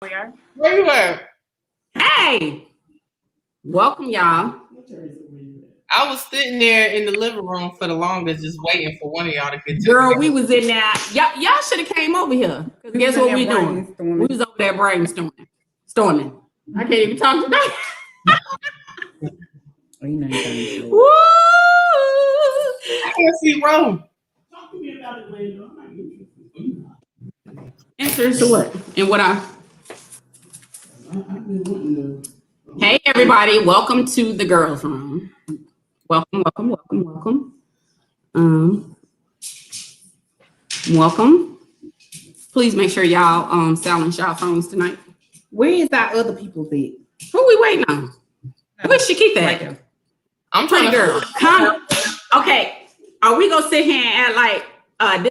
We are. Where you at? Hey, welcome y'all. I was sitting there in the living room for the longest, just waiting for one of y'all to get to Girl, me. we was in there. Y'all should have came over here. Cause guess what we doing? We was over there brainstorming. Storming. I can't even talk today. Woo! I can't see Rome. Answers to what? And what I Hey everybody, welcome to the girls' room. Welcome. Welcome. Please make sure y'all silence y'all phones tonight. Where is our other people's at? Who we waiting on? Where's Shakita at? I'm Pretty trying to girl. Come. Okay. Are we gonna sit here and act like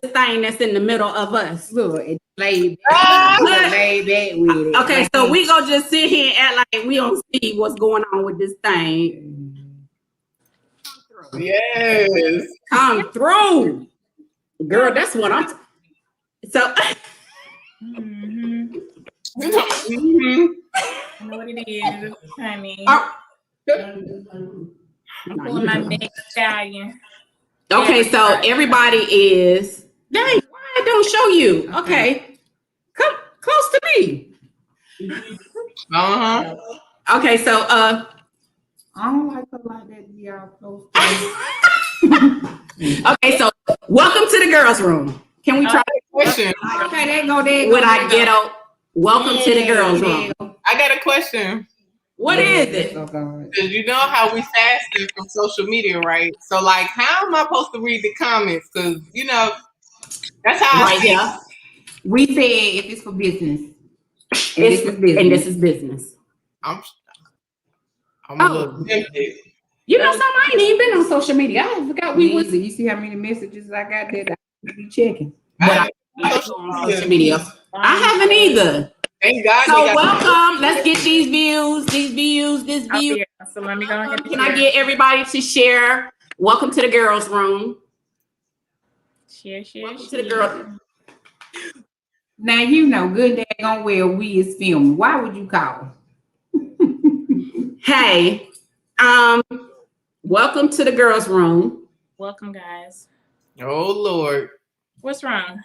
this thing that's in the middle of us? Look, it's laid back. Laid back with it. Okay, so we gonna just sit here and act like we don't see what's going on with this thing. Yes. Come through. Girl, that's what I'm so Mm-hmm. Mhm. I know what it is, honey. Oh. I'm pulling my next stallion. Okay, so everybody is dang, why it don't show you? Okay. Come close to me. Uh-huh. Okay, so I don't like her like that. Y'all close. okay, so welcome to the girls' room. Can we try Question. Okay, there go there. with our ghetto? Welcome to the girls' room. I got a question. What is it? Because you know how we fasted from social media, right? So, like, how am I supposed to read the comments? Because, you know, that's how I Right see here. We said if it's for business. And this is business. I'm a little tempted. You know something? I ain't even been on social media. I forgot we was You see how many messages I got there that I be checking. but I on social media. I haven't either. Thank God. So welcome. Let's get these views, this view. So let me go ahead. Can I get everybody to share? Welcome to the girls' room. Share. Welcome to the girls. Now you know good daggone well we is filming. Why would you call? Hey, welcome to the girls' room. Welcome, guys. Oh, Lord. What's wrong?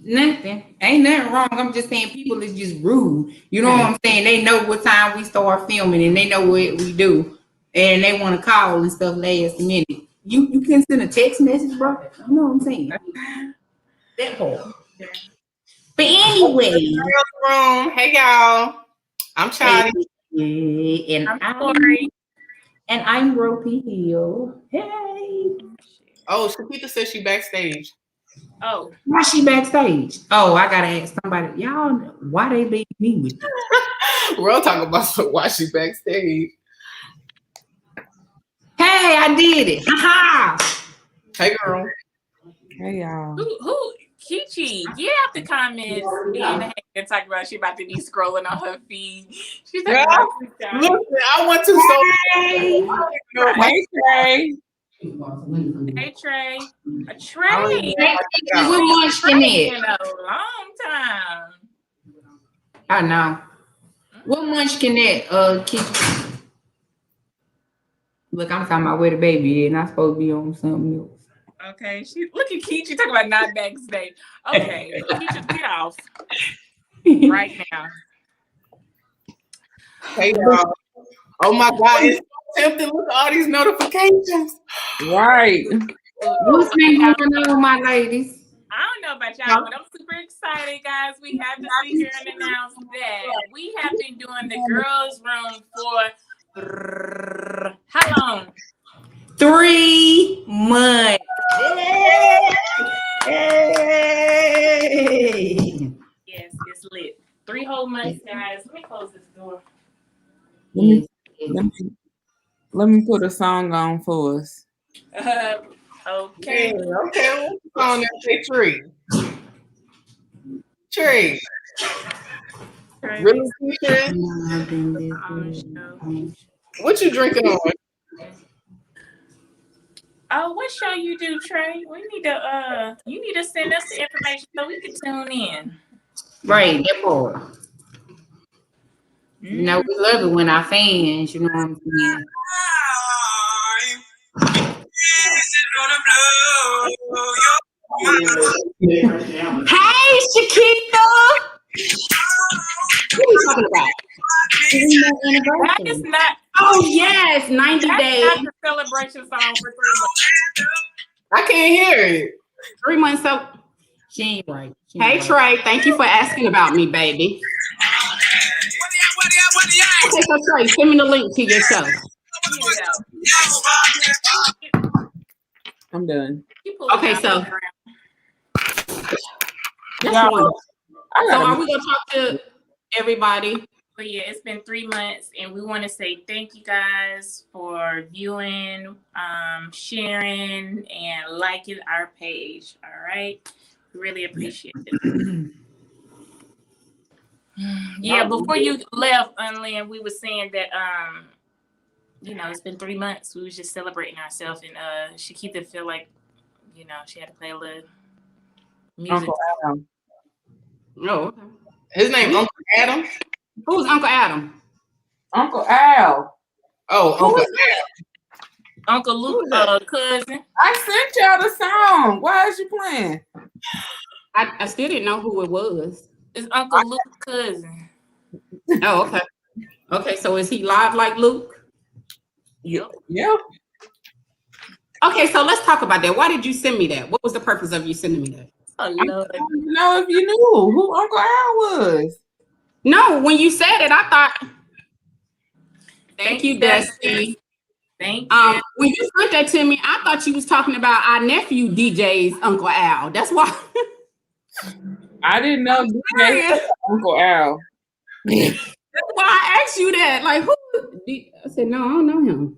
Nothing. Ain't nothing wrong. I'm just saying people is just rude. You know what I'm saying? They know what time we start filming and they know what we do. And they want to call and stuff last minute. You can send a text message, bro. You know what I'm saying? That part. But anyway. Girls' room. Hey, y'all. I'm Chadi. And I'm Ropey Hill. Hey. Oh, Shakita says she backstage. Oh, why she backstage? Oh, I gotta ask somebody. Y'all, why they leave me with this? We're all talking about why she backstage. Hey, I did it. Ha. Hey, girl. Hey y'all. Who Kichi, get out the comments and talk about she about to be scrolling on her feed. She's like, listen, I want to Hey, Hey Trey. hey Trey. A Trey. What munchkin In it? a long time. I know. What munchkin it? Kitchen. Look, I'm talking about where the baby is, and I'm supposed to be on something else. Okay. Look at Kichi talking about not backstage. Okay. Kichi, get off right now. Hey, y'all. Oh my God, it's so tempting. Look at all these notifications. Right. What's been going on, my ladies? I don't know about y'all, but I'm super excited, guys. We have to sit here and announce that we have been doing the girls' room for how long? 3 months. Hey. Yes, it's lit. 3 whole months, guys. Let me close this door. Let me put a song on for us. Okay. Okay. What's on there? Say Tree. Tree. Really, Tree? What you drinking on? Oh, what show you do, Trey? We need to you need to send us the information so we can tune in. Right, that part. You know, we love it when our fans, you know what I'm saying? Hey, Shakita! What are you talking about? That is not. Oh yes, 90 That's days. not the celebration song for 3 months. I can't hear it. 3 months. So, She ain't right. hey Trey, thank you for asking about me, baby. Okay, so Trey, send me the link to your show. I'm done. Okay, so that's Y'all, one. I So gotta are we gonna talk to everybody? But yeah, it's been 3 months, and we want to say thank you guys for viewing, sharing, and liking our page. All right, we really appreciate it. Yeah, before you left, Unland, we were saying that you know, it's been 3 months. We was just celebrating ourselves, and Shakita feel like, you know, she had to play a little music. Uncle Adam. Oh, okay. His name Uncle Adam. Who's Uncle Adam? Uncle Al. Oh, Uncle Uncle Luke, cousin. I sent y'all the song. Why is you playing? I still didn't know who it was. It's Uncle Luke's cousin. Oh, okay. Okay, so is he live like Luke? Yeah. Okay, so let's talk about that. Why did you send me that? What was the purpose of you sending me that? Oh, I Lord. don't know if you knew who Uncle Al was. No, when you said it, I thought. Thank you, Dusty. Thank you. When you sent that to me, I thought you was talking about our nephew DJ's Uncle Al. That's why. I didn't know DJ was Uncle Al. That's why I asked you that. Like, who? I said, no, I don't know him.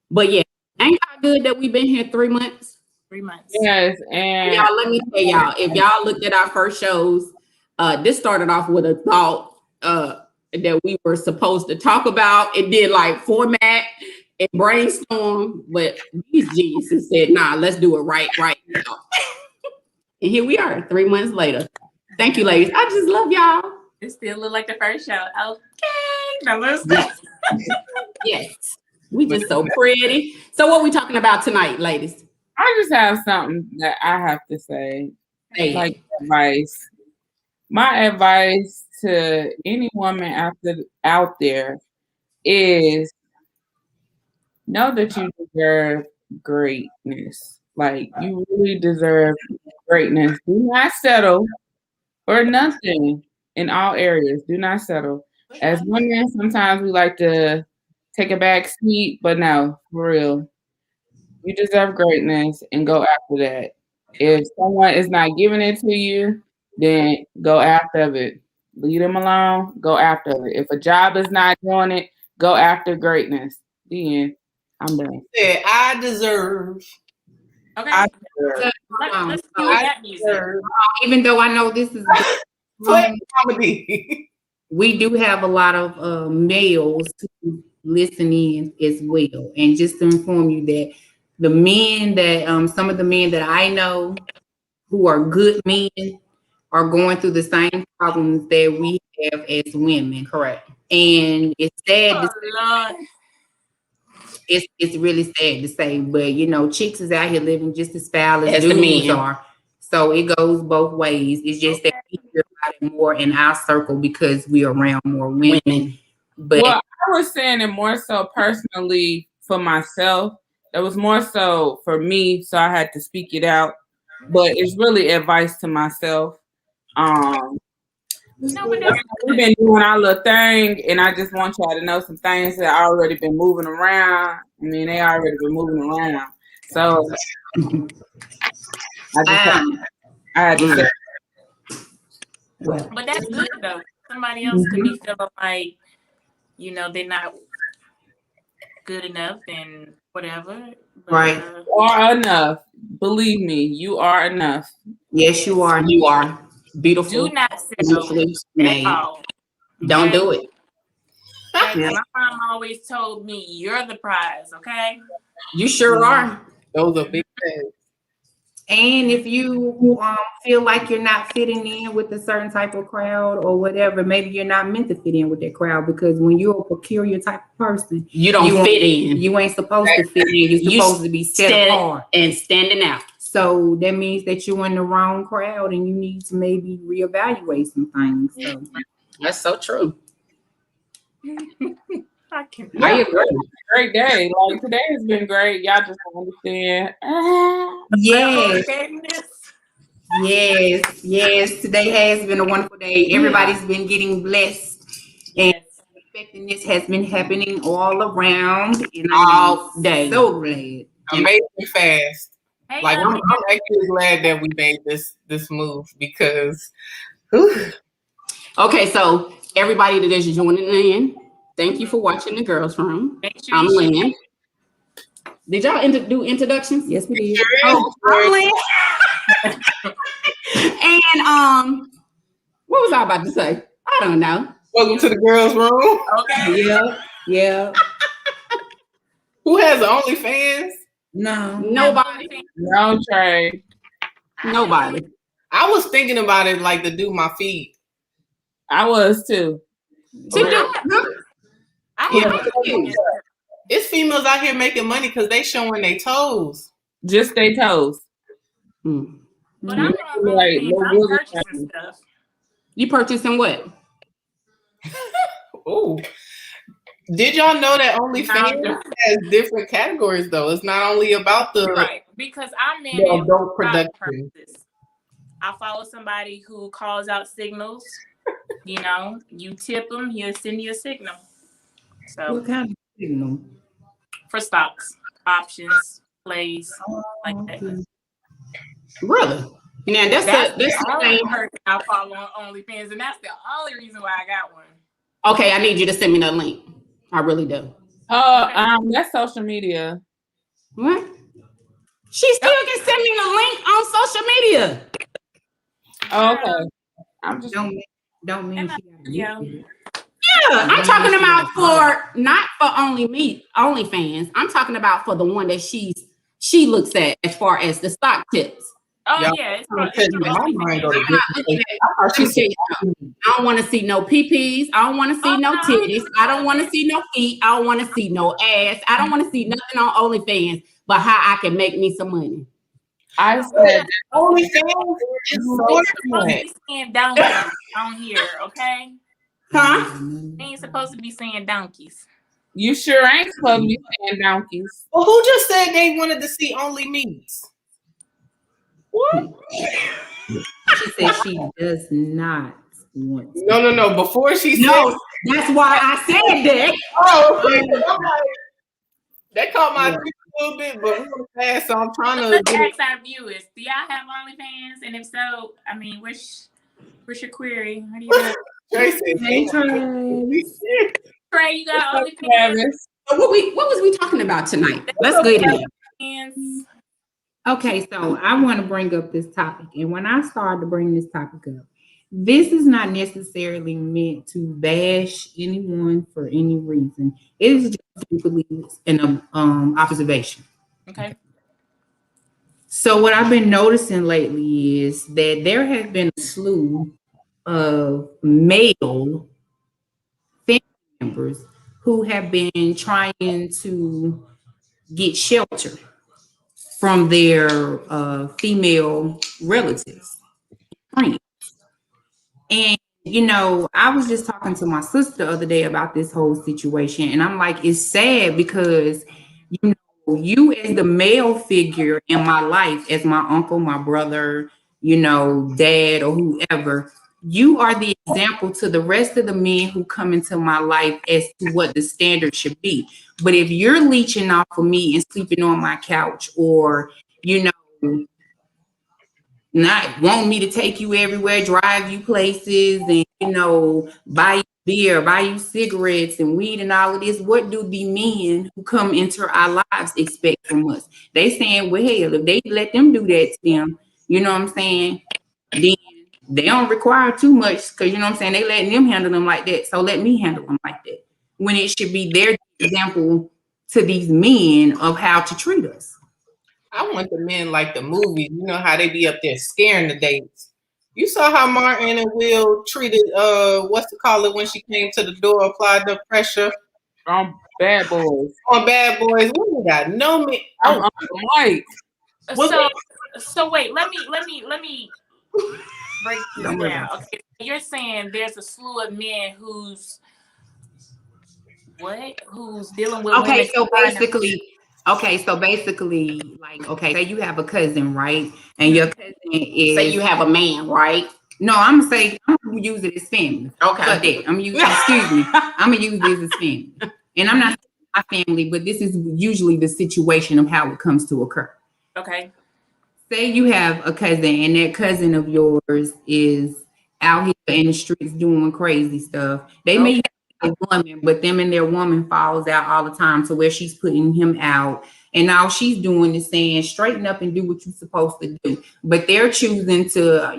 But yeah, ain't that good that we've been here 3 months? 3 months. Yes, and Y'all, let me tell y'all, if y'all looked at our first shows, this started off with a thought that we were supposed to talk about. It did like format and brainstorm, but these geniuses said, nah, let's do it right now. And here we are 3 months later. Thank you, ladies. I just love y'all. It still look like the first show. Okay. Now let's go. Yes. We just so pretty. So what we talking about tonight, ladies? I just have something that I have to say. Hey. Like advice. My advice to any woman out there is know that you deserve greatness. Like you really deserve greatness. Do not settle for nothing in all areas. Do not settle. As women, sometimes we like to take a back seat, but no, for real. You deserve greatness and go after that. If someone is not giving it to you, then go after it. Leave them alone, go after it. If a job is not doing it, go after greatness. The end. I'm done. said, I deserve. Okay. I deserve. Let's do that music. Even though I know this is Comedy. we do have a lot of males who listen in as well. And just to inform you that the men that some of the men that I know who are good men are going through the same problems that we have as women. Correct. And it's sad to Lord. it's really sad to say, but you know, chicks is out here living just as foul as As the dudes men. are. So it goes both ways. It's just that we hear about it more in our circle because we are around more women. But Well, I was saying it more so personally for myself. It was more so for me, so I had to speak it out. But it's really advice to myself. No, but that's We've been doing our little thing, and I just want y'all to know some things that I already been moving around. I mean, they already been moving around. So I had to say, but that's good though. Somebody else could be feeling like, you know, they're not good enough and whatever. But, Right. you are enough. Believe me, you are enough. yes, you are. You are beautiful. do not settle beautifully at made. all. Don't do it. Okay? Yeah. My mom always told me, "You're the prize." Okay. You sure are. Those are big things. And if you feel like you're not fitting in with a certain type of crowd or whatever, maybe you're not meant to fit in with that crowd, because when you're a peculiar type of person, You don't fit in. you ain't supposed to fit in. You're You supposed to be set apart and standing out. So that means that you're in the wrong crowd and you need to maybe reevaluate some things. So That's so true. I agree. Great day. Like today has been great. Y'all just don't understand. Yes. Today has been a wonderful day. Everybody's been getting blessed, and effectiveness has been happening all around and all day. So glad. Amazing fast. Hey, Like I'm actually glad that we made this move because. Whew. Okay, so everybody that is joining in, thank you for watching the Girls Room. make sure I'm you Lynn. Did y'all do introductions? Yes, we did. Oh, I'm Lynn. And what was I about to say? I don't know. Welcome to the Girls Room. Okay. Yeah. Who has OnlyFans? No. Nobody. No trade. Nobody. I was thinking about it, like to do my feet. I was too. It's females out here making money because they showing their toes. Just their toes. But I'm Like, I'm purchasing stuff. You purchasing what? Oh, did y'all know that OnlyFans has different categories though? It's not only about the Right, because I'm in the adult production. I follow somebody who calls out signals. You know, you tip them, he'll send you a signal. So What kind of signal? for stocks, options, plays, like that. Really? Now that's the only thing. person I follow on OnlyFans, and that's the only reason why I got one. Okay, I need you to send me that link. I really do. That's social media. What? She still can send me the link on social media. Okay. I'm just Don't mean Yeah. Yeah, I'm talking about for not for OnlyFans. I'm talking about for the one that she looks at as far as the stock tips. Oh Yeah. yeah, it's My mind go to I'm not looking at- I don't want to see no PPs. I don't want to see no titties. I don't want to see no feet. I don't want to see no ass. I don't want to see nothing on OnlyFans, but how I can make me some money. I said OnlyFans is so supposed smart. to be saying donkeys on here, okay? Huh? They ain't supposed to be saying donkeys. you sure ain't supposed to be saying donkeys. Well, who just said they wanted to see only meats? She said she does not want to. No. Before she said, No, that's why I said that. oh, okay. I'm like, that caught my attention a little bit, but we're gonna pass. So I'm trying to. Let's ask our viewers. Do y'all have OnlyFans? And if so, I mean, where's your query? How do you know? Tracy, Hey, Trace. Trey, you got OnlyFans? Travis. What was we talking about tonight? Let's go into it. Okay, so I want to bring up this topic. And when I started to bring this topic up, this is not necessarily meant to bash anyone for any reason. It is just simply an observation. Okay. So what I've been noticing lately is that there has been a slew of male family members who have been trying to get shelter from their female relatives, friends. And, you know, I was just talking to my sister the other day about this whole situation. And I'm like, it's sad because, you know, you as the male figure in my life, as my uncle, my brother, you know, dad or whoever, you are the example to the rest of the men who come into my life as to what the standard should be. But if you're leeching off of me and sleeping on my couch, or, you know, not want me to take you everywhere, drive you places, and, you know, buy you beer, buy you cigarettes and weed and all of this, what do the men who come into our lives expect from us? They saying, well, hell, if they let them do that to them, you know what I'm saying, then they don't require too much, because, you know what I'm saying, they letting them handle them like that, so let me handle them like that. When it should be their example to these men of how to treat us. I want the men like the movies. You know how they be up there scaring the dates. You saw how Martin and Will treated what's to call it when she came to the door, applied the pressure Bad Boys. on Bad Boys. We ain't got no men. I'm Uncle Mike. So wait, let me break this down. Okay, you're saying there's a slew of men who's dealing with Okay, women so trying to- basically, like, okay, say you have a cousin, right? And your cousin is Say you have a man, right? no, I'm gonna use it as family. Okay. Fuck that. I'm gonna use this as family. And I'm not my family, but this is usually the situation of how it comes to occur. Okay. Say you have a cousin and that cousin of yours is out here in the streets doing crazy stuff. They may have a woman, but them and their woman falls out all the time to where she's putting him out. And all she's doing is saying, straighten up and do what you're supposed to do. But they're choosing to,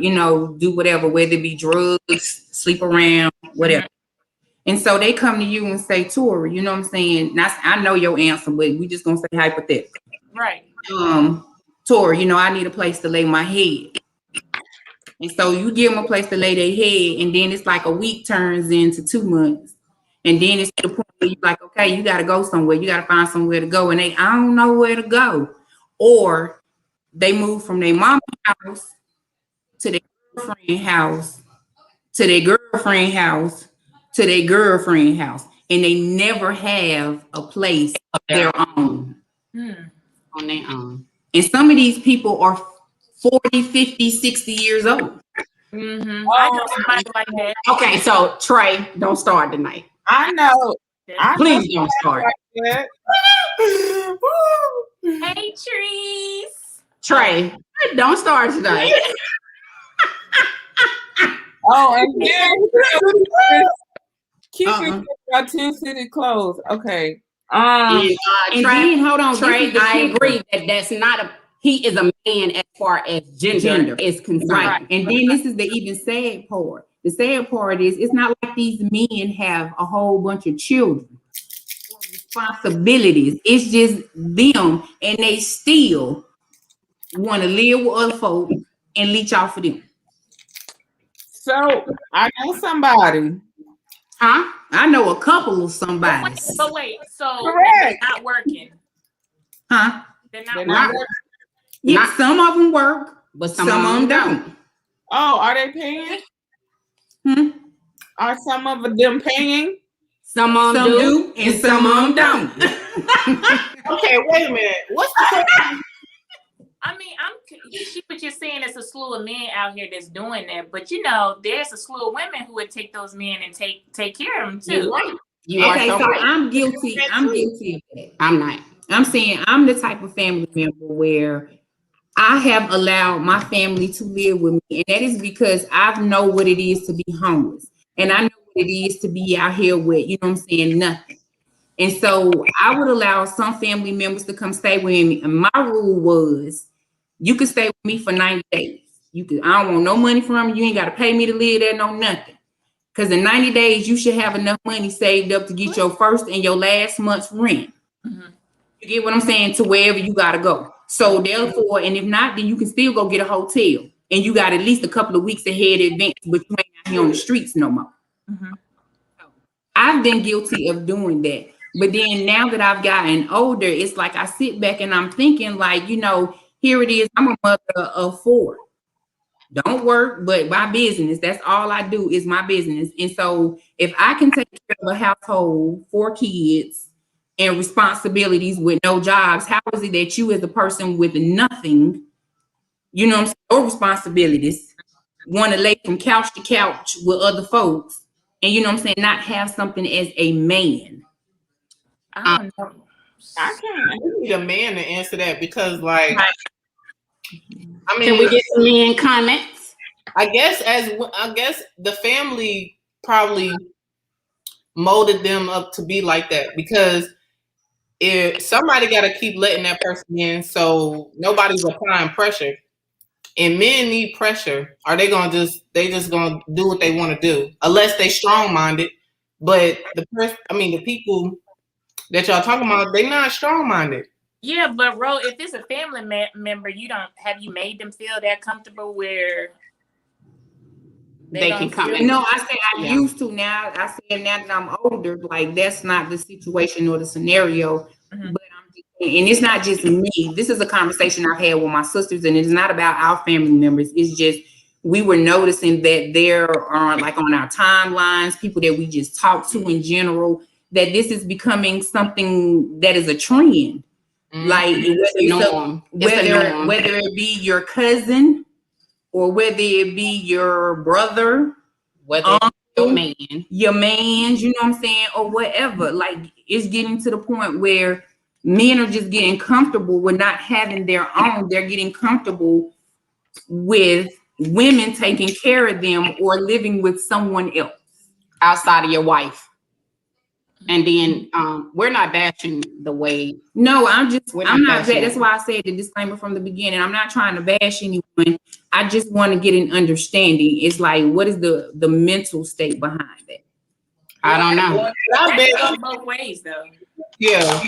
do whatever, whether it be drugs, sleep around, whatever. And so they come to you and say, Tori, you know what I'm saying? I know your answer, but we just gonna say hypothetical. Right. Tori, I need a place to lay my head. And so you give them a place to lay their head, and then it's like a week turns into 2 months. And then it's to the point where you're like, okay, you got to go somewhere. You got to find somewhere to go. And I don't know where to go. Or they move from their mama's house to their girlfriend's house, to their girlfriend's house, to their girlfriend's house. And they never have a place of their own. On their own. And some of these people are 40, 50, 60 years old. Mm-hmm. I know somebody like that. Okay, so Trey, don't start tonight. I know. Please don't start. Hey, Trees. Trey, don't start tonight. Oh, and then keep it about 10 City clothes. Okay. And Trey, then, hold on, Trey, I agree that that's not he is a man as far as gender is concerned. Right. And then this is the even sad part. The sad part is it's not like these men have a whole bunch of children or responsibilities. It's just them, and they still want to live with other folk and leech off of them. So I know somebody. Huh? I know a couple of somebody. But wait, so Correct. they're not working. Huh? They're They're not not working. Yeah, some of them work, But some of them don't. Oh, are they paying? Are some of them paying? Some of them Some do. do, and some of them don't. Okay, wait a minute. What's the question? I mean, you see what you're saying. It's a slew of men out here that's doing that, but there's a slew of women who would take those men and take care of them too. You're right. You are Okay, so so right. I'm guilty of that. I'm not. I'm saying I'm the type of family member where I have allowed my family to live with me. And that is because I know what it is to be homeless. And I know what it is to be out here with, nothing. And so I would allow some family members to come stay with me. And my rule was, you can stay with me for 90 days. I don't want no money from you. You ain't got to pay me to live there, no nothing. Because in 90 days, you should have enough money saved up to get your first and your last month's rent. Mm-hmm. You get what I'm saying? To wherever you got to go. So therefore, and if not, then you can still go get a hotel. And you got at least a couple of weeks ahead in advance, but you ain't out here on the streets no more. Mm-hmm. I've been guilty of doing that. But then now that I've gotten older, it's like I sit back and I'm thinking like, here it is. I'm a mother of 4. Don't work, but my business. That's all I do is my business. And so if I can take care of a household, 4 kids, and responsibilities with no jobs, how is it that you as a person with nothing, no responsibilities, want to lay from couch to couch with other folks and, not have something as a man? I don't know. I need a man to answer that because, like, I mean, Can we get some men comments? I guess the family probably molded them up to be like that because if somebody got to keep letting that person in, so nobody's applying pressure. And men need pressure. Are they just gonna do what they want to do unless they strong-minded? But the people that y'all talking about, they not strong-minded. Yeah, but Ro, if it's a family member, have you made them feel that comfortable where They can come feel- in. No, I said I Yeah. used to. Now I said now that I'm older, like that's not the situation or the scenario. Mhm. But I'm just, and it's not just me. This is a conversation I've had with my sisters, and it's not about our family members. It's just we were noticing that there are, like, on our timelines, people that we just talk to in general, that this is becoming something that is a trend. Like It's the norm. whether it be your cousin or whether it be your brother, Whether your man, your man's, you know what I'm saying, or whatever. Like, it's getting to the point where men are just getting comfortable with not having their own. They're getting comfortable with women taking care of them or living with someone else outside of your wife. And then we're not bashing the way. No, I'm not. bashing That's why I said the disclaimer from the beginning. I'm not trying to bash anyone. I just want to get an understanding. It's like, what is the mental state behind it? I don't know. I bet, That goes both ways, though. yeah,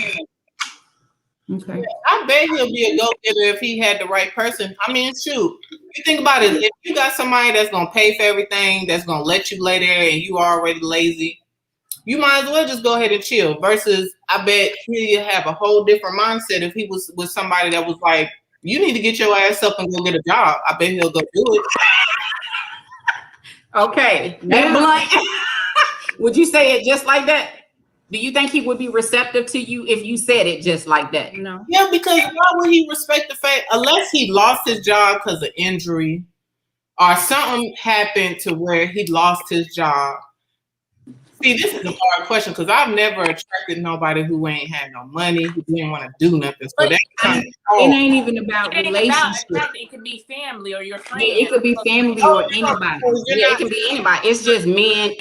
Okay. I bet he'll be a go-getter if he had the right person. I mean, shoot, you think about it. If you got somebody that's gonna pay for everything, that's gonna let you lay there, and you are already lazy, you might as well just go ahead and chill. Versus, I bet he'll have a whole different mindset if he was with somebody that was like, you need to get your ass up and go get a job. I bet he'll go do it. Okay, Yeah. Blunt, would you say it just like that? Do you think he would be receptive to you if you said it just like that? No. Yeah, because why would he respect the fact, unless he lost his job because of injury or something happened to where he lost his job? See, this is a hard question because I've never attracted nobody who ain't had no money, who didn't want to do nothing. So that's kind of It ain't even about It ain't about relationship. attracting. It could be family or your friend. Yeah, it could be family or anybody. Yeah, it can be anybody. It's just men.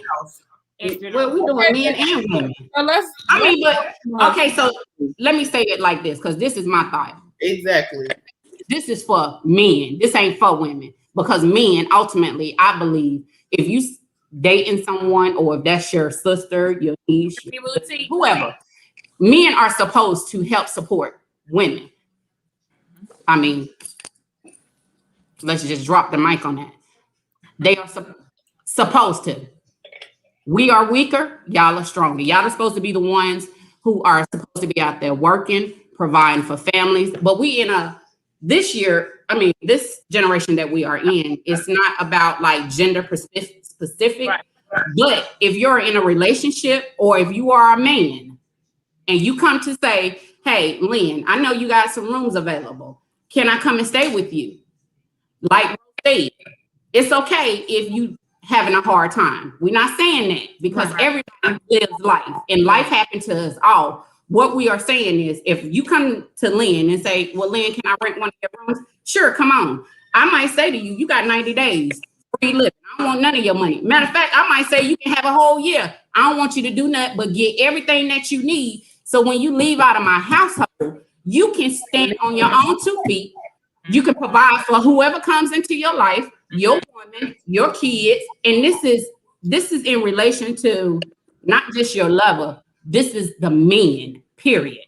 Well, we doing men and women. So let's. I mean, but okay, so let me say it like this, because this is my thought. Exactly. This is for men. This ain't for women. Because men, ultimately, I believe, if you dating someone, or if that's your sister, your niece, whoever, men are supposed to help support women. I mean, let's just drop the mic on that. They are supposed to. We are weaker, y'all are stronger. Y'all are supposed to be the ones who are supposed to be out there working, providing for families. But we this generation that we are in, it's not about like gender specific. Right. But if you're in a relationship, or if you are a man and you come to say, hey, Lynn, I know you got some rooms available. Can I come and stay with you? Like said, it's okay if you having a hard time. We're not saying that, because everybody lives life, and life happened to us all. What we are saying is, if you come to Lynn and say, well, Lynn, can I rent one of your rooms? Sure, come on. I might say to you, you got 90 days free living. I don't want none of your money. Matter of fact, I might say you can have a whole year. I don't want you to do nothing but get everything that you need. So when you leave out of my household, you can stand on your own 2 feet. You can provide for whoever comes into your life, your woman, your kids. And this is in relation to not just your lover. This is the men, period.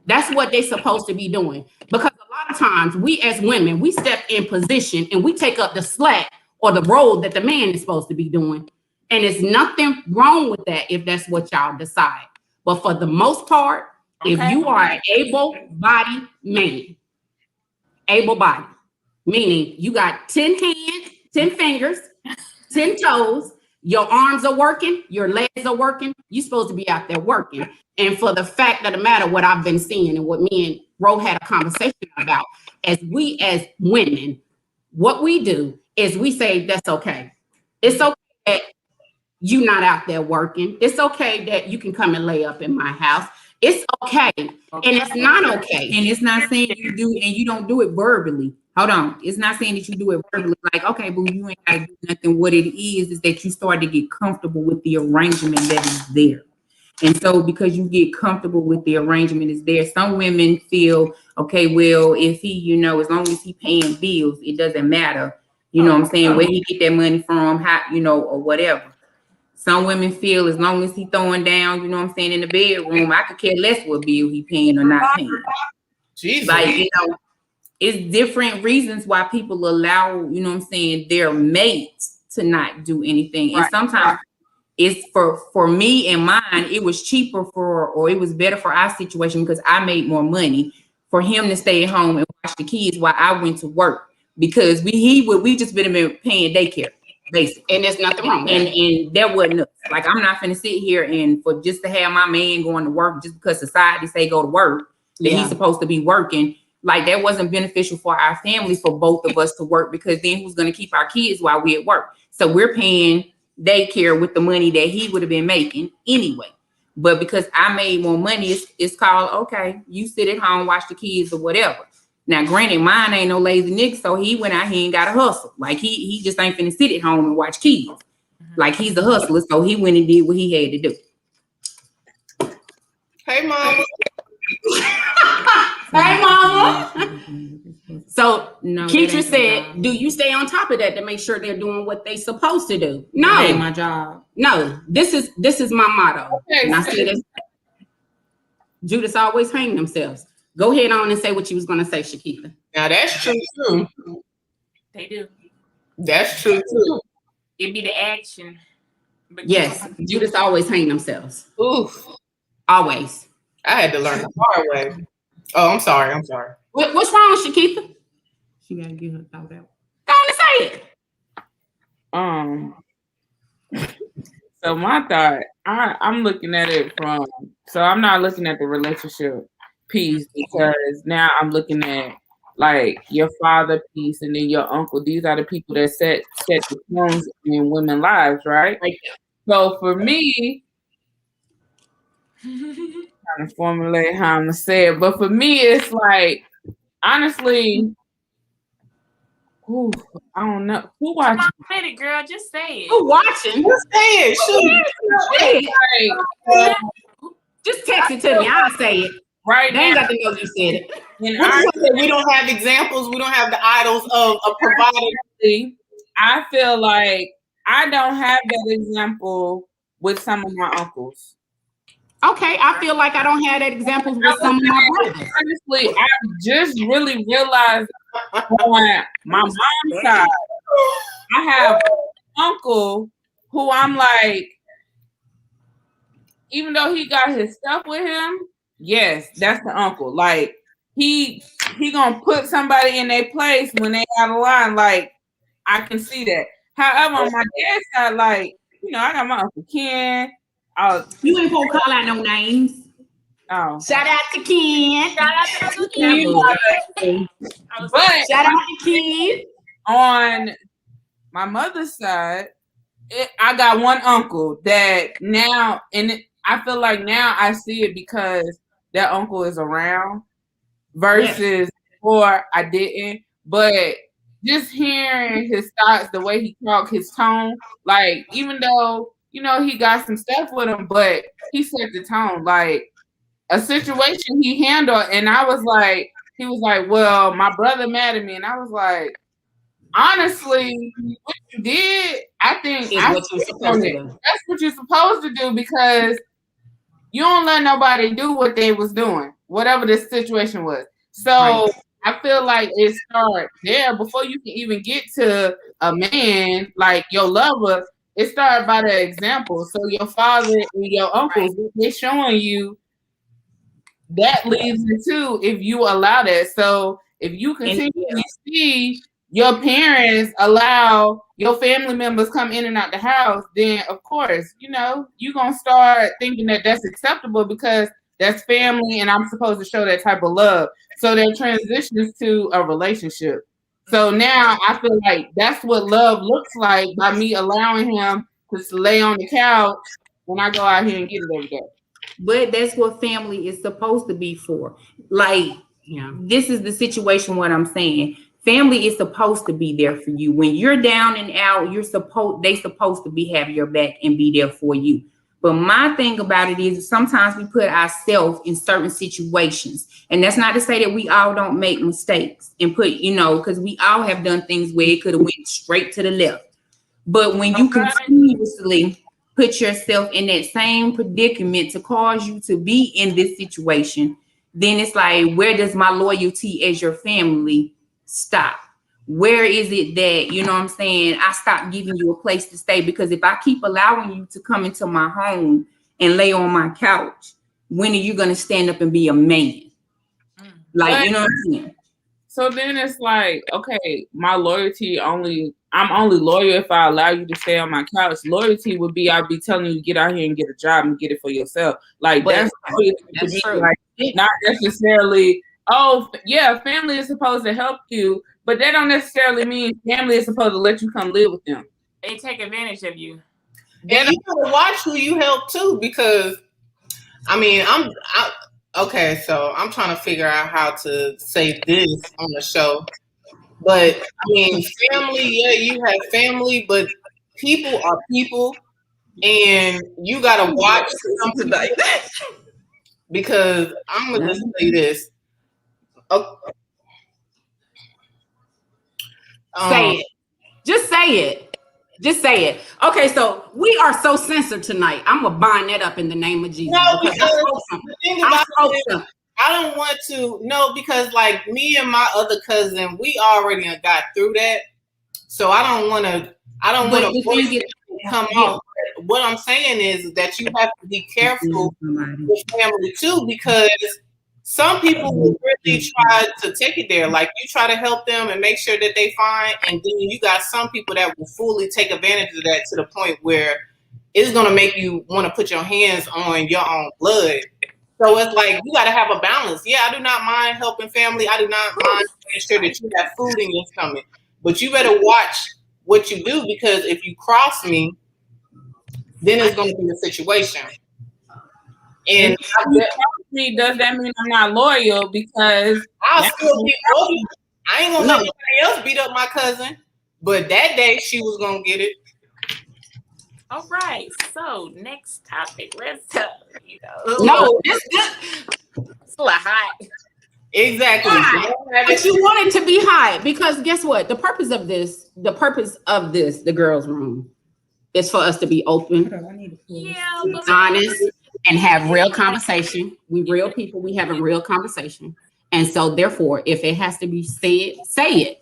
That's what they're supposed to be doing. Because a lot of times we as women, we step in position and we take up the slack or the role that the man is supposed to be doing. And there's nothing wrong with that if that's what y'all decide. But for the most part, if you are an able-bodied man, able-bodied, meaning you got 10 hands, 10 fingers, 10 toes, your arms are working, your legs are working, you're supposed to be out there working. And for the fact of the matter, what I've been seeing and what me and Ro had a conversation about, as we as women, what we do is we say, that's okay. It's okay that you're not out there working. It's okay that you can come and lay up in my house. It's okay. And it's not okay. And it's not saying you do, and you don't do it verbally. Hold on. It's not saying that you do it verbally. Like, okay, boo, you ain't got to do nothing. What it is that you start to get comfortable with the arrangement that is there. And so because you get comfortable with the arrangement is there, some women feel, okay, well, if he, as long as he paying bills, it doesn't matter. You know what I'm saying? Where he get that money from, how, or whatever. Some women feel as long as he throwing down, you know what I'm saying, in the bedroom, I could care less what bill he paying or not paying. Jesus. Like, you know, it's different reasons why people allow, you know what I'm saying, their mates to not do anything. And Right. sometimes it's for me and mine, it was cheaper or it was better for our situation because I made more money for him to stay at home and watch the kids while I went to work, because we just been paying daycare basically. And there's nothing wrong with And that. and that wasn't us. Like, I'm not finna sit here and for just to have my man going to work just because society say go to work that Yeah. he's supposed to be working. Like, that wasn't beneficial for our family, for both of us to work, because then who's gonna keep our kids while we at work? So we're paying daycare with the money that he would have been making anyway. But because I made more money, it's called, okay, you sit at home, watch the kids or whatever. Now, granted, mine ain't no lazy nigga, so he went out here and got a hustle. Like, he just ain't finna sit at home and watch kids. Like, he's a hustler, so he went and did what he had to do. Hey, Mom. Hey, Mama. So No, Keitra that ain't my said, job. do you stay on top of that to make sure they're doing what they supposed to do? That ain't No, my job. no. This is my motto. Okay, And I say this. Judas always hang themselves. Go ahead on and say what you was gonna say, Shakita. now that's true too. They do. That's true too. It'd be the action. But Yes, Judas always hang themselves. Oof. Always. I had to learn the hard way. Oh, I'm sorry. What's wrong, Shakita? She gotta get her thought out. Go on and say it. So my thought, I'm looking at it from, so I'm not looking at the relationship piece, because now I'm looking at like your father piece and then your uncle. These are the people that set the tones in women's lives, right? So for me, trying to formulate how I'm gonna say it, but for me, it's like, honestly, I don't know who watching. Say it, girl. Just say it. Who watching? Just say it. Shoot. Like, Just text it to me. I'll say it. right They ain't now, got to know you said it. in What our you say? We don't have examples. We don't have the idols of a provider. I feel like I don't have that example with some of my uncles. Okay, I feel like I don't have that examples with some of my brothers. Honestly, I just really realized on my mom's side, I have an uncle who I'm like, even though he got his stuff with him, yes, that's the uncle. Like, he gonna put somebody in their place when they out of line. Like, I can see that. However, on my dad's side, like, you know, I got my Uncle Ken. You ain't gonna call out no names. Oh, Shout out to Ken. Shout out to Uncle You Ken. know, I was but Shout out to Ken. on my mother's side, I got one uncle that now, and I feel like now I see it because that uncle is around versus before I didn't. But just hearing his thoughts, the way he talk, his tone, like, even though, you know, he got some stuff with him, but he set the tone. Like, a situation he handled, and I was like, he was like, well, my brother mad at me, and I was like, honestly, what you did, I think Is what you're supposed to do. that's what you're supposed to do, because you don't let nobody do what they was doing, whatever the situation was. So Right. I feel like it starts there before you can even get to a man like your lover. It started by the example. So your father and your uncles, they're showing you, that leads into if you allow that. So if you continually see your parents allow your family members come in and out the house, then of course, you know, you're going to start thinking that that's acceptable because that's family and I'm supposed to show that type of love. So that transitions to a relationship. So now I feel like that's what love looks like by me allowing him to lay on the couch when I go out here and get it every day. But that's what family is supposed to be for. Like, this is the situation, what I'm saying. Family is supposed to be there for you. When you're down and out, they supposed to have your back and be there for you. But my thing about it is sometimes we put ourselves in certain situations. And that's not to say that we all don't make mistakes and put, you know, because we all have done things where it could have went straight to the left. But when you continuously put yourself in that same predicament to cause you to be in this situation, then it's like, where does my loyalty as your family stop? Where is it that, you know what I'm saying, I stop giving you a place to stay? Because if I keep allowing you to come into my home and lay on my couch, when are you going to stand up and be a man? Like, you know what I'm saying? So then it's like, okay, my loyalty I'm only loyal if I allow you to stay on my couch. Loyalty would be I'll be telling you to get out here and get a job and get it for yourself. Like, that's true. Like, not necessarily, oh yeah, family is supposed to help you, but that don't necessarily mean family is supposed to let you come live with them. They take advantage of you. And you gotta watch who you help too, because I mean, okay, so I'm trying to figure out how to say this on the show. But I mean, family, yeah, you have family, but people are people, and you gotta watch something like that. Because I'm gonna just say this. Okay. Say it. Just say it. Just say it. Okay, so we are so censored tonight. I'm gonna bind that up in the name of Jesus. No, because the thing about it, I don't want to. No, because like me and my other cousin, we already got through that. So I don't want to. I don't want to come off. What I'm saying is that you have to be careful with family too, because some people will really try to take it there. Like you try to help them and make sure that they fine, and then you got some people that will fully take advantage of that to the point where it's gonna make you want to put your hands on your own blood. So it's like you got to have a balance. Yeah, I do not mind helping family. I do not mind making sure that you have food in your stomach, but you better watch what you do, because if you cross me, then it's going to be a situation. And me, does that mean I'm not loyal? Because I'll still be loyal. I ain't gonna let nobody else beat up my cousin, but that day she was gonna get it. All right. So next topic. Let's talk. No, it's a little hot. Exactly. But you want it to be high, because guess what? The purpose of this, the girls' room, is for us to be open, honest, and have real conversation. We real people. We have a real conversation. And so therefore, if it has to be said, say it.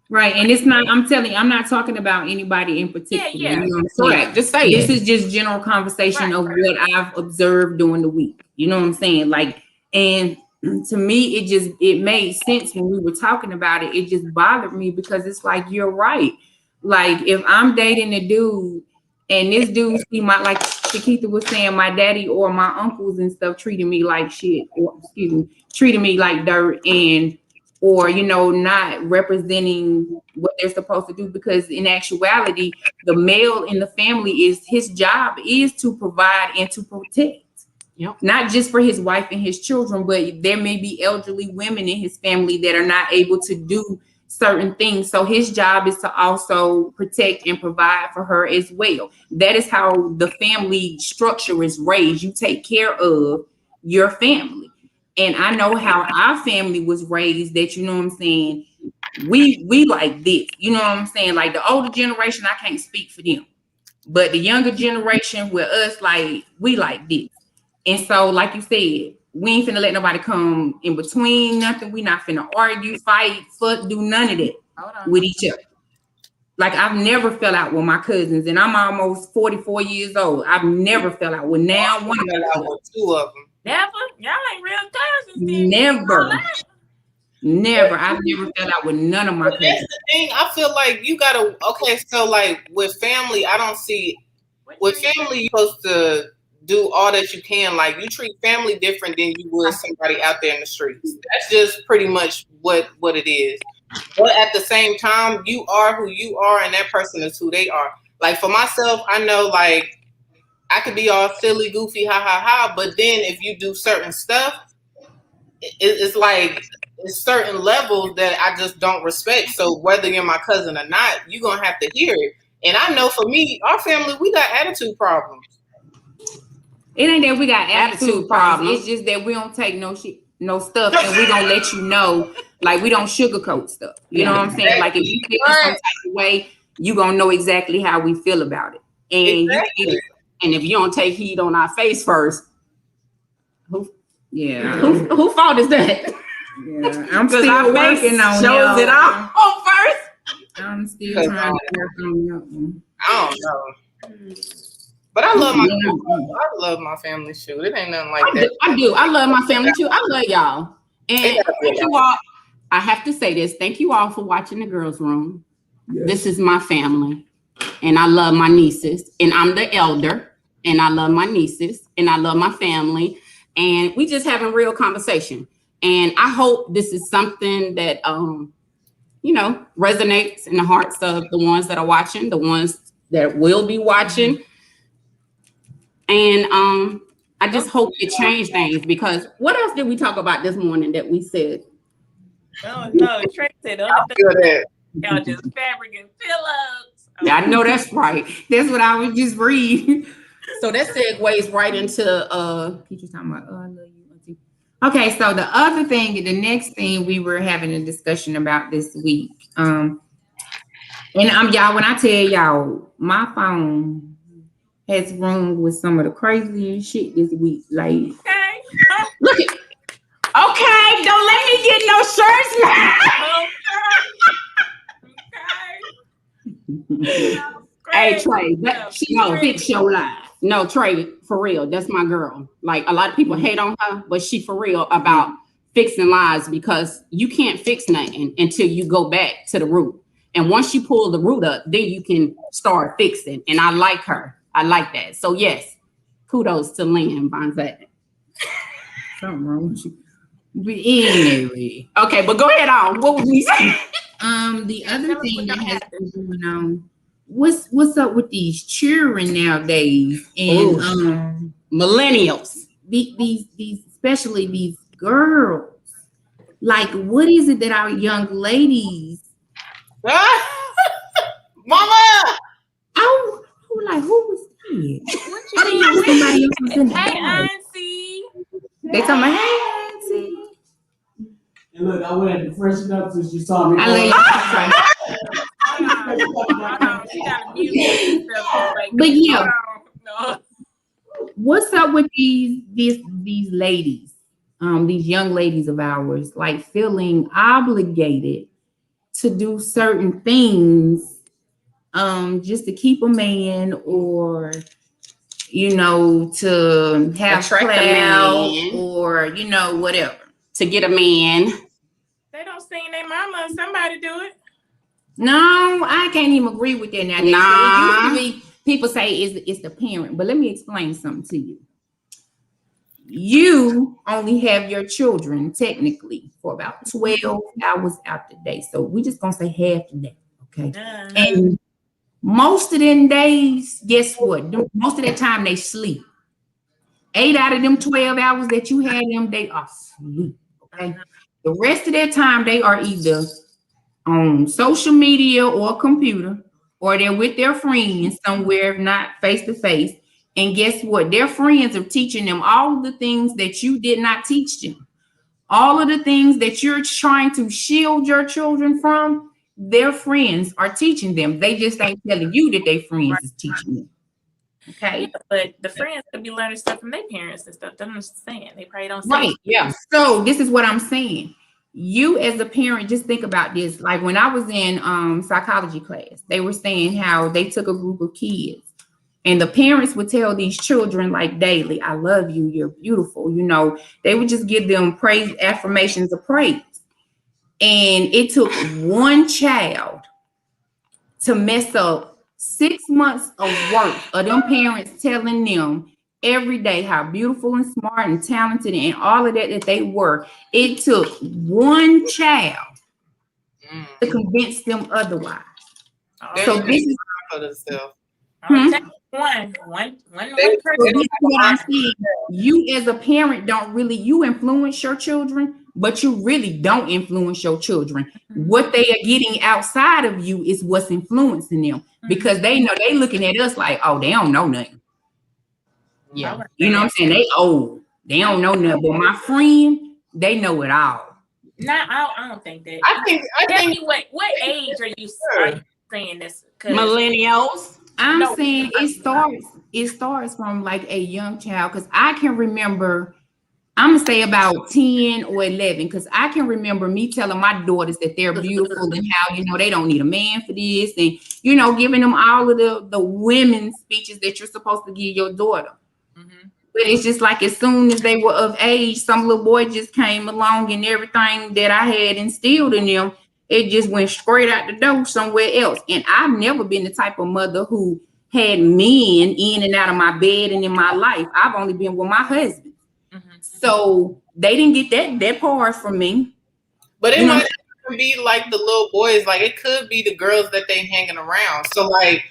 Right. And it's not, I'm telling you, I'm not talking about anybody in particular. Yeah. You know what I'm saying? Correct. Just say This it. is just general conversation of what I've observed during the week. You know what I'm saying? Like, and to me, it made sense when we were talking about it. It just bothered me because it's like, you're right. Like, if I'm dating a dude and this dude see like Shakitha was saying, my daddy or my uncles and stuff treating me like shit, or treating me like dirt, or not representing what they're supposed to do, because in actuality, the male in the family his job is to provide and to protect. Yep. Not just for his wife and his children, but there may be elderly women in his family that are not able to do certain things. So his job is to also protect and provide for her as well. That is how the family structure is raised. You take care of your family. And I know how our family was raised, that, you know what I'm saying, we like this. You know what I'm saying? Like the older generation, I can't speak for them. But the younger generation with us, like, we like this. And so, like you said, we ain't finna let nobody come in between nothing. We not finna argue, fight, fuck, do none of that with each other. Like, I've never fell out with my cousins, and I'm almost 44 years old. I've never fell out with two of them. Never? Y'all ain't real cousins. Never. I've never fell out with none of my cousins. That's the thing. I feel like you gotta, okay, so like with family, I don't see, with family, you're supposed to do all that you can. Like, you treat family different than you would somebody out there in the streets. That's just pretty much what it is. But at the same time, you are who you are, and that person is who they are. Like, for myself, I know, like, I could be all silly, goofy, but then if you do certain stuff, it's like, it's certain levels that I just don't respect. So whether you're my cousin or not, you're going to have to hear it. And I know for me, our family, we got attitude problems. It ain't that we got attitude problems. It's just that we don't take no stuff, and we don't let you know. Like, we don't sugarcoat stuff. You know what I'm saying? Like, if you feel some type of way, you gonna know exactly how we feel about it. And and if you don't take heed on our face first, Yeah. Who fault is that? Yeah. I'm Because still our face working on shows it y'all. all first. I'm still trying to work on that one. I don't know. But I love my family. Shoot, it ain't nothing like that. I do. I love my family too. I love y'all. And It gotta be thank you all. I have to say this. Thank you all for watching the girls' room. Yes. This is my family. And I love my nieces. And I'm the elder. And I love my nieces. And I love my family. And we just having real conversation. And I hope this is something that resonates in the hearts of the ones that are watching, the ones that will be watching. And I just hope it changed things, because what else did we talk about this morning that we said? Oh no, Trey said the I other feel that. thing y'all just fabric and pillows. Yeah, I know that's right. That's what I was just reading. So that segues right into Teacher talking about, I love you, Auntie. Okay, so the other thing, the next thing we were having a discussion about this week, and y'all, when I tell y'all, my phone has rung with some of the craziest shit this week. Like, Okay. look at. Okay, don't let me get no shirts now. Okay. Hey Trey, fix your life. No, Trey, for real, that's my girl. Like, a lot of people hate on her, but she for real about fixing lives, because you can't fix nothing until you go back to the root. And once you pull the root up, then you can start fixing. And I like her. I like that. So yes, kudos to Lynn Bonzette. something wrong with you. But anyway. Okay, but go ahead on. What was we saying? The other thing that has been going on, what's up with these children nowadays, and Millennials. these especially these girls. Like, what is it that our young ladies? Mama! I was like, who was that? I didn't know somebody else was in the Hey, house. Auntie. They told me, hey, Auntie. And look, I went to freshen up since you saw me. I love you. Hold on. She got a mute herself. Like, But yeah. no. What's up with these ladies, these young ladies of ours, like feeling obligated to do certain things, just to keep a man, or to have Attract a clout, man. or whatever. To get a man. They don't sing their mama. Somebody do it. No, I can't even agree with that now. Nah. It used to be, people say it's the parent, but let me explain something to you. You only have your children technically for about 12 hours out the day. So we just gonna say half the day, okay? And most of them days, guess what? Most of the time they sleep. 8 out of them 12 hours that you had them, they are asleep, okay? The rest of their time, they are either on social media or computer, or they're with their friends somewhere, if not face to face. And guess what? Their friends are teaching them all of the things that you did not teach them. All of the things that you're trying to shield your children from, their friends are teaching them. They just ain't telling you that their friends is teaching them. Okay. Yeah, but the friends could be learning stuff from their parents and stuff. They don't understand. They probably don't say Right. it. Yeah. So this is what I'm saying. You as a parent, just think about this. Like when I was in psychology class, they were saying how they took a group of kids, and the parents would tell these children like daily, I love you, you're beautiful. They would just give them praise, affirmations of praise. And it took one child to mess up 6 months of work of them parents telling them every day how beautiful and smart and talented and all of that they were. It took one child to convince them otherwise. So this is For themselves. One They- person. this is what I'm saying. You as a parent you influence your children, but you really don't influence your children. What they are getting outside of you is what's influencing them, because they know they looking at us like, oh, they don't know nothing. Yeah. You know what I'm saying? They old. They don't know nothing. But my friend, they know it all. I don't think that. I think Tell me what age are you saying this? 'Cause Millennials. I'm No. saying it starts from like a young child, because I can remember I'm gonna say about 10 or 11, because I can remember me telling my daughters that they're beautiful and how, they don't need a man for this, and giving them all of the women's speeches that you're supposed to give your daughter. Mm-hmm. But it's just like as soon as they were of age, some little boy just came along and everything that I had instilled in them, it just went straight out the door somewhere else. And I've never been the type of mother who had men in and out of my bed and in my life. I've only been with my husband. Mm-hmm. So they didn't get that part from me. But it might even be like the little boys, like it could be the girls that they hanging around. So like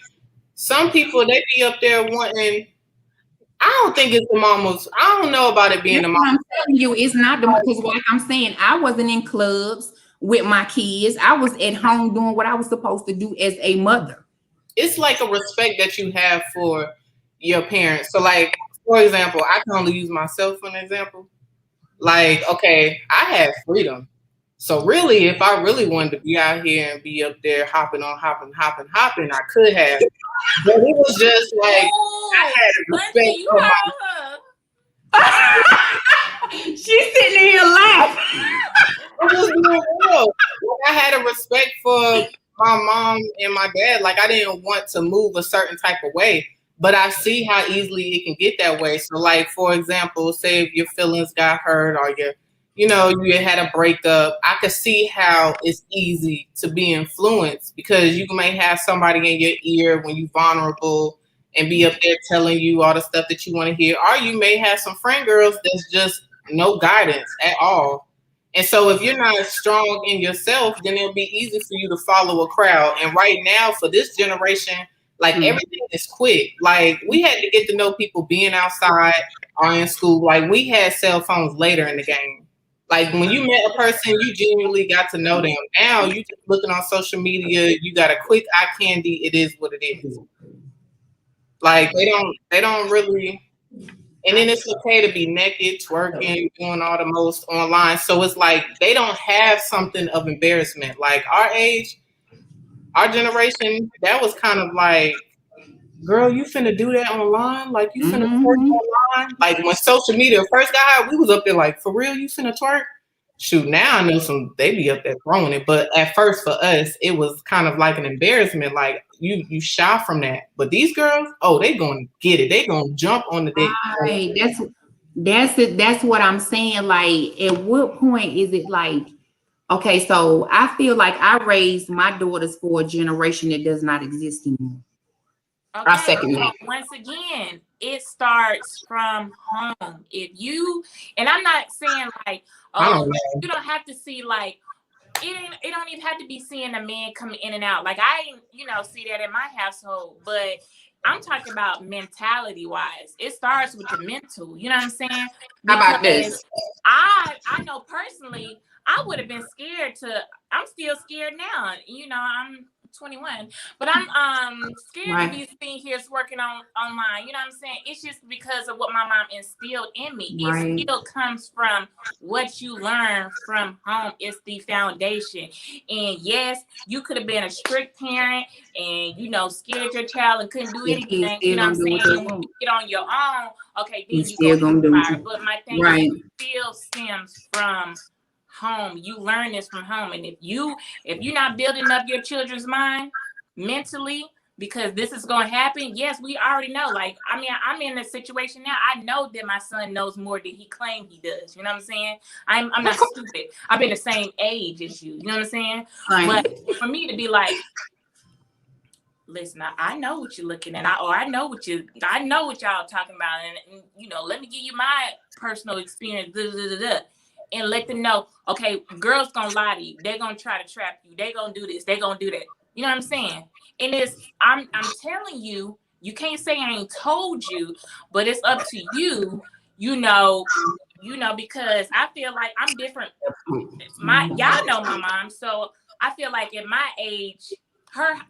some people, they be up there wanting, I don't think it's the mamas. I don't know about it being the mama. I'm telling you, it's not the, because like I'm saying, I wasn't in clubs with my kids. I was at home doing what I was supposed to do as a mother. It's like a respect that you have for your parents. So like, for example, I can only use myself for an example. Like, okay, I had freedom. So really, if I really wanted to be out here and be up there hopping, I could have. But it was just like, I had respect for my... She's sitting here laughing. I had a respect for my mom and my dad. Like I didn't want to move a certain type of way, but I see how easily it can get that way. So like, for example, say if your feelings got hurt or you had a breakup, I could see how it's easy to be influenced because you may have somebody in your ear when you're vulnerable and be up there telling you all the stuff that you want to hear. Or you may have some friend girls that's just no guidance at all. And so if you're not strong in yourself, then it'll be easy for you to follow a crowd. And right now for this generation, like everything is quick. Like we had to get to know people being outside or in school. Like we had cell phones later in the game. Like when you met a person, you genuinely got to know them. Now you just looking on social media, you got a quick eye candy. It is what it is. Like they don't really. And then it's okay to be naked, twerking, doing all the most online. So it's like they don't have something of embarrassment. Like our age, our generation, that was kind of like, girl, you finna do that online? Like you finna twerk online? Like when social media first got out, we was up there like, for real, you finna twerk? Shoot, now I know they be up there throwing it. But at first for us, it was kind of like an embarrassment. Like you shy from that. But these girls, they gonna get it. They gonna jump on the dick. Right. That's it. That's what I'm saying. Like, at what point is it like, okay, so I feel like I raised my daughters for a generation that does not exist anymore. Okay, I second that. Once again, it starts from home. And I'm not saying like, you don't have to see like, it don't even have to be seeing a man coming in and out. Like I see that in my household, but I'm talking about mentality wise. It starts with the mental. You know what I'm saying? How about this? I know personally, I would have been scared I'm still scared now. I'm 21, but I'm scared to be seen here working online. You know what I'm saying? It's just because of what my mom instilled in me. It still comes from what you learn from home. It's the foundation. And yes, you could have been a strict parent and scared your child and couldn't do anything. You know what I'm saying? When you get on your own, okay, then you go to fire. But my thing is, it still stems from home. You learn this from home. And if you're not building up your children's mind mentally, because this is going to happen, yes, we already know. Like, I mean, I'm in a situation now. I know that my son knows more than he claimed he does. You know what I'm saying? I'm not stupid. I've been the same age as you. You know what I'm saying? But for me to be like, listen, I know what you're looking at. I know what y'all talking about. And let me give you my personal experience. And let them know, okay, girls gonna lie to you. They're gonna try to trap you. They gonna do this. They gonna do that. You know what I'm saying? And I'm telling you, you can't say I ain't told you, but it's up to you, because I feel like I'm different. Y'all know my mom. So I feel like at my age, when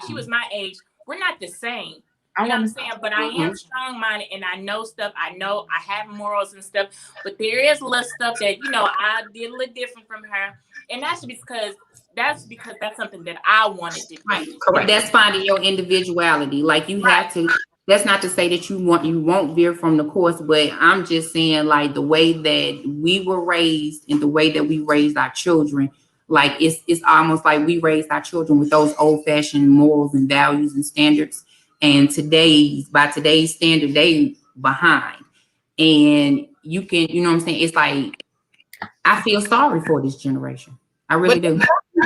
she was my age, we're not the same. You know what I'm saying? But I am strong-minded and I know stuff. I know I have morals and stuff. But there is little stuff that, I did a little different from her. And that's because that's something that I wanted to do. Correct. That's finding your individuality. Like you have to That's not to say that you won't veer from the course, but I'm just saying like the way that we were raised and the way that we raised our children, like it's almost like we raised our children with those old fashioned morals and values and standards. And by today's standard, they behind. And you can, you know what I'm saying? It's like I feel sorry for this generation. I really do.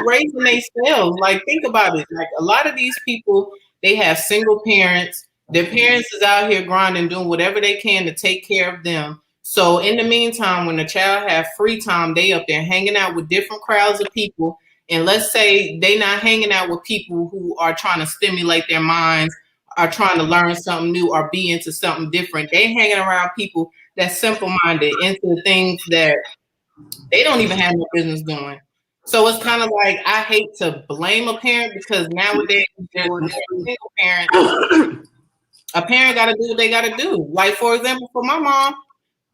Raising themselves, like think about it. Like a lot of these people, they have single parents. Their parents is out here grinding, doing whatever they can to take care of them. So in the meantime, when the child have free time, they up there hanging out with different crowds of people. And let's say they not hanging out with people who are trying to stimulate their minds, are trying to learn something new or be into something different. They hanging around people that's simple-minded, into things that they don't even have no business doing. So it's kind of like I hate to blame a parent because nowadays there's a single parent. A parent got to do what they got to do. Like, for example, for my mom,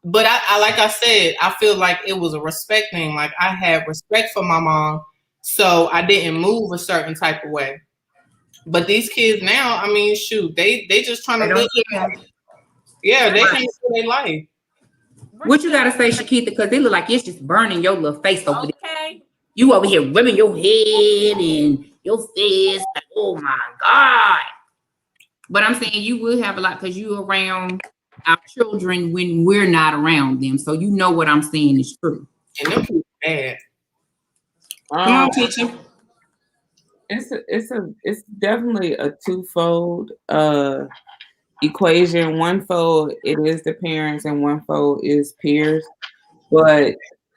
but I like I said, I feel like it was a respect thing. Like, I had respect for my mom, so I didn't move a certain type of way. But these kids now, I mean, shoot, they just trying to live. Yeah, they trying to live their life. What you got to say, Shakita, because they look like it's just burning your little face over there. Okay. You over here rubbing your head and your face. Like, oh, my God. But I'm saying you will have a lot because you're around our children when we're not around them. So you know what I'm saying is true. And them people bad. Come on, teacher. It's definitely a twofold equation. One fold it is the parents, and one fold is peers. But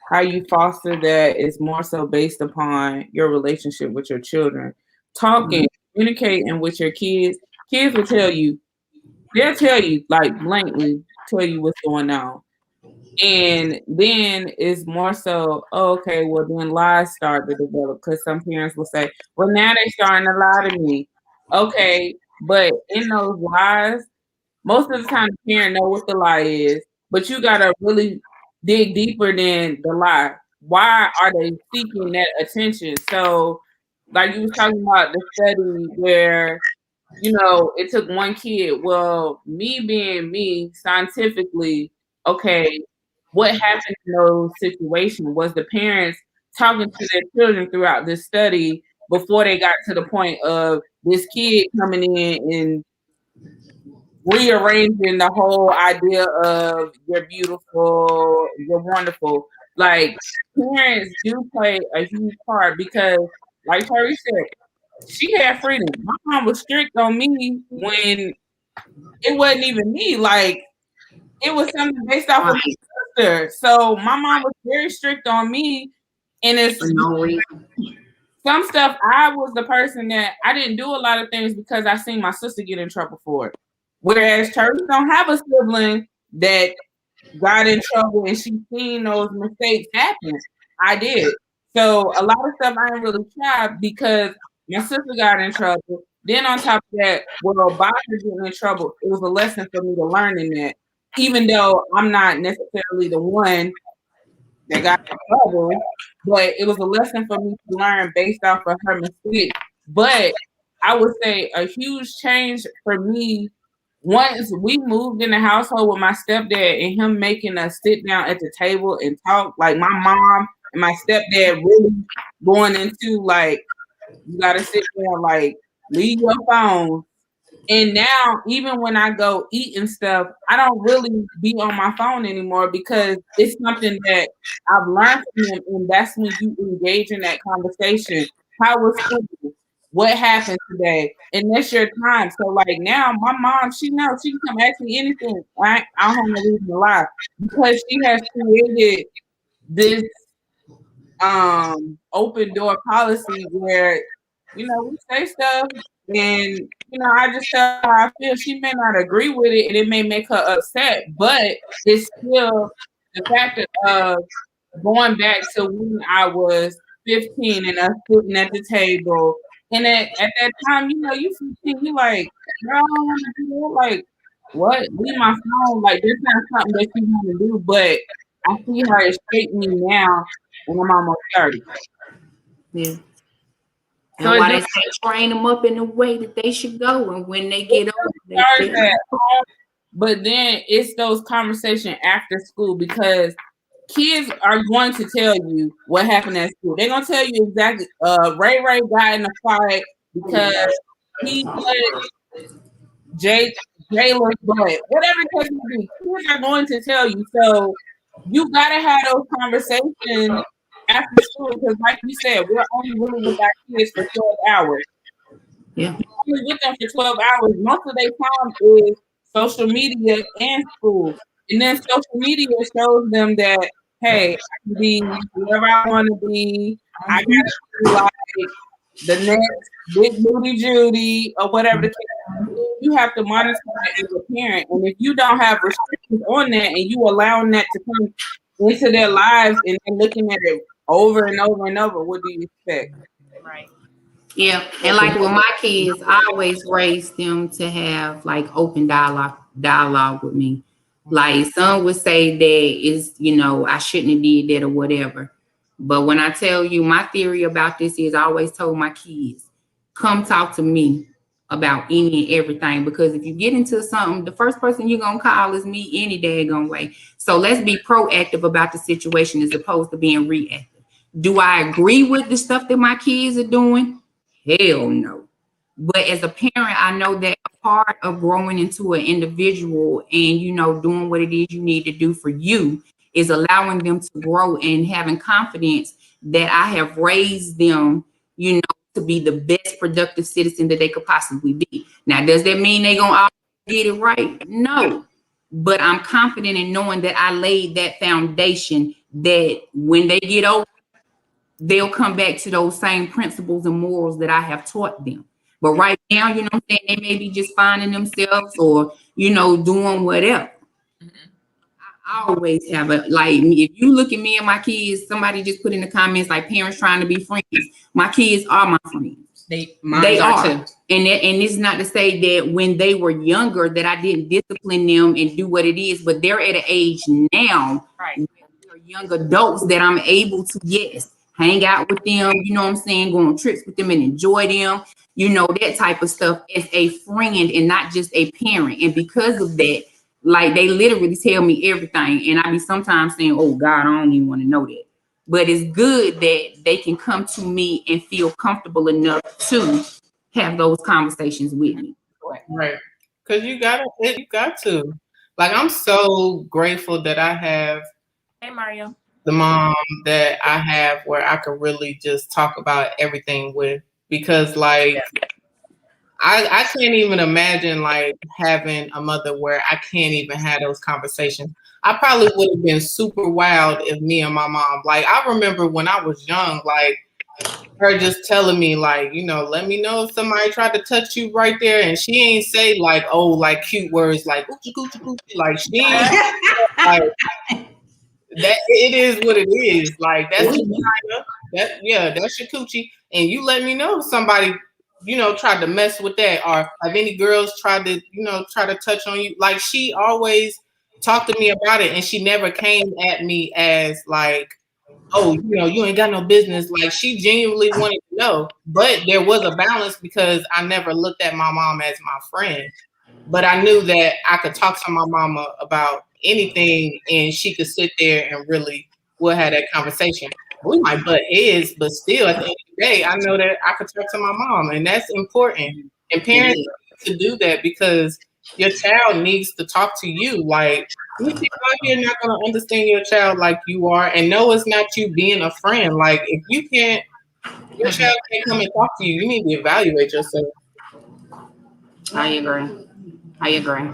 how you foster that is more so based upon your relationship with your children. Talking, communicating with your kids. Kids will tell you, they'll tell you like blankly, tell you what's going on. And then it's more so, okay, well then lies start to develop because some parents will say, well now they're starting to lie to me. Okay, but in those lies, most of the time the parent know what the lie is, but you gotta really dig deeper than the lie. Why are they seeking that attention? So like you was talking about the study where it took one kid. Well, me being me, scientifically, okay, what happened in those situations was the parents talking to their children throughout this study before they got to the point of this kid coming in and rearranging the whole idea of you're beautiful, you're wonderful. Like parents do play a huge part because, like Terry said, she had freedom. My mom was strict on me when it wasn't even me. Like it was something based off of my sister. So my mom was very strict on me, and it's some stuff. I was the person that I didn't do a lot of things because I seen my sister get in trouble for it. Whereas Terry don't have a sibling that got in trouble, and she seen those mistakes happen. I did. So a lot of stuff I didn't really try because my sister got in trouble. Then on top of that, well, by her getting in trouble, it was a lesson for me to learn in that. Even though I'm not necessarily the one that got in trouble, but it was a lesson for me to learn based off of her mistake. But I would say a huge change for me once we moved in the household with my stepdad and him making us sit down at the table and talk, like my mom and my stepdad really going into like, you gotta sit there, like, leave your phone. And now, even when I go eat and stuff, I don't really be on my phone anymore because it's something that I've learned from him, and that's when you engage in that conversation. How was school? What happened today? And that's your time. So, like now, my mom, she knows she can come ask me anything. I don't have no reason to lie because she has created this open door policy where we say stuff and I just tell her how I feel. She may not agree with it and it may make her upset, but it's still the fact of going back to when I was 15 and us sitting at the table. And at that time, you 15, you like, girl, I don't want to do that. Like, what? Leave my phone. Like, that's not something that you want to do, but I see how it's shaped me now when I'm almost 30. Yeah. And why they say train them up in the way that they should go, and when they get older, they Start at home, but then it's those conversations after school because kids are going to tell you what happened at school. They're gonna tell you exactly. Ray got in a fight because he put Jayla's butt. Whatever the case may be, kids are going to tell you. So you gotta have those conversations after school because, like you said, we're only really with our kids for 12 hours. Yeah. We're with them for 12 hours. Most of their time is social media and school. And then social media shows them that, hey, I can be whoever I want to be. I got to be like the next Big Booty Judy or whatever the case. You have to monitor that as a parent. And if you don't have restrictions on that and you allowing that to come into their lives and they're looking at it over and over and over, what do you expect? Right. Yeah, and like with my kids, I always raise them to have like open dialogue with me. Like some would say that is, I shouldn't have did that or whatever. But when I tell you my theory about this is I always told my kids, come talk to me about any and everything. Because if you get into something, the first person you're gonna call is me any daggone way. So let's be proactive about the situation as opposed to being reactive. Do I agree with the stuff that my kids are doing? Hell no. But as a parent, I know that a part of growing into an individual and, doing what it is you need to do for you is allowing them to grow and having confidence that I have raised them, to be the best productive citizen that they could possibly be. Now, does that mean they're going to all get it right? No. But I'm confident in knowing that I laid that foundation that when they get older, they'll come back to those same principles and morals that I have taught them. But right now, they may be just finding themselves or, doing whatever. I always have if you look at me and my kids, somebody just put in the comments like parents trying to be friends. My kids are my friends. They are too. And it's not to say that when they were younger that I didn't discipline them and do what it is, but they're at an age now, right, when they're young adults that I'm able to, yes, hang out with them, go on trips with them and enjoy them, that type of stuff as a friend and not just a parent. And because of that, like they literally tell me everything. And I be sometimes saying, oh God, I don't even want to know that. But it's good that they can come to me and feel comfortable enough to have those conversations with me. Right. Because you got to. Like, I'm so grateful that I have hey Mario, the mom that I have where I could really just talk about everything with. Because, like, I can't even imagine, like, having a mother where I can't even have those conversations. I probably would have been super wild if me and my mom, like, I remember when I was young, like, her just telling me, like, let me know if somebody tried to touch you right there. And she ain't say, like, oh, like, cute words, like, oochie, coochie, coochie. Like, she ain't, like, that it is what it is. Like, that's that's your coochie. And you let me know if somebody, tried to mess with that, or have any girls tried to, try to touch on you. Like, she always talked to me about it, and she never came at me as like, oh, you ain't got no business. Like, she genuinely wanted to know. But there was a balance because I never looked at my mom as my friend. But I knew that I could talk to my mama about anything and she could sit there and really we'll have that conversation. We might butt heads, but still at the end of the day, I know that I could talk to my mom, and that's important. And parents need to do that because your child needs to talk to you. Like, these people out here not going to understand your child like you are, and no, it's not you being a friend. Like, if you can't, your child can't come and talk to you, you need to evaluate yourself. I agree.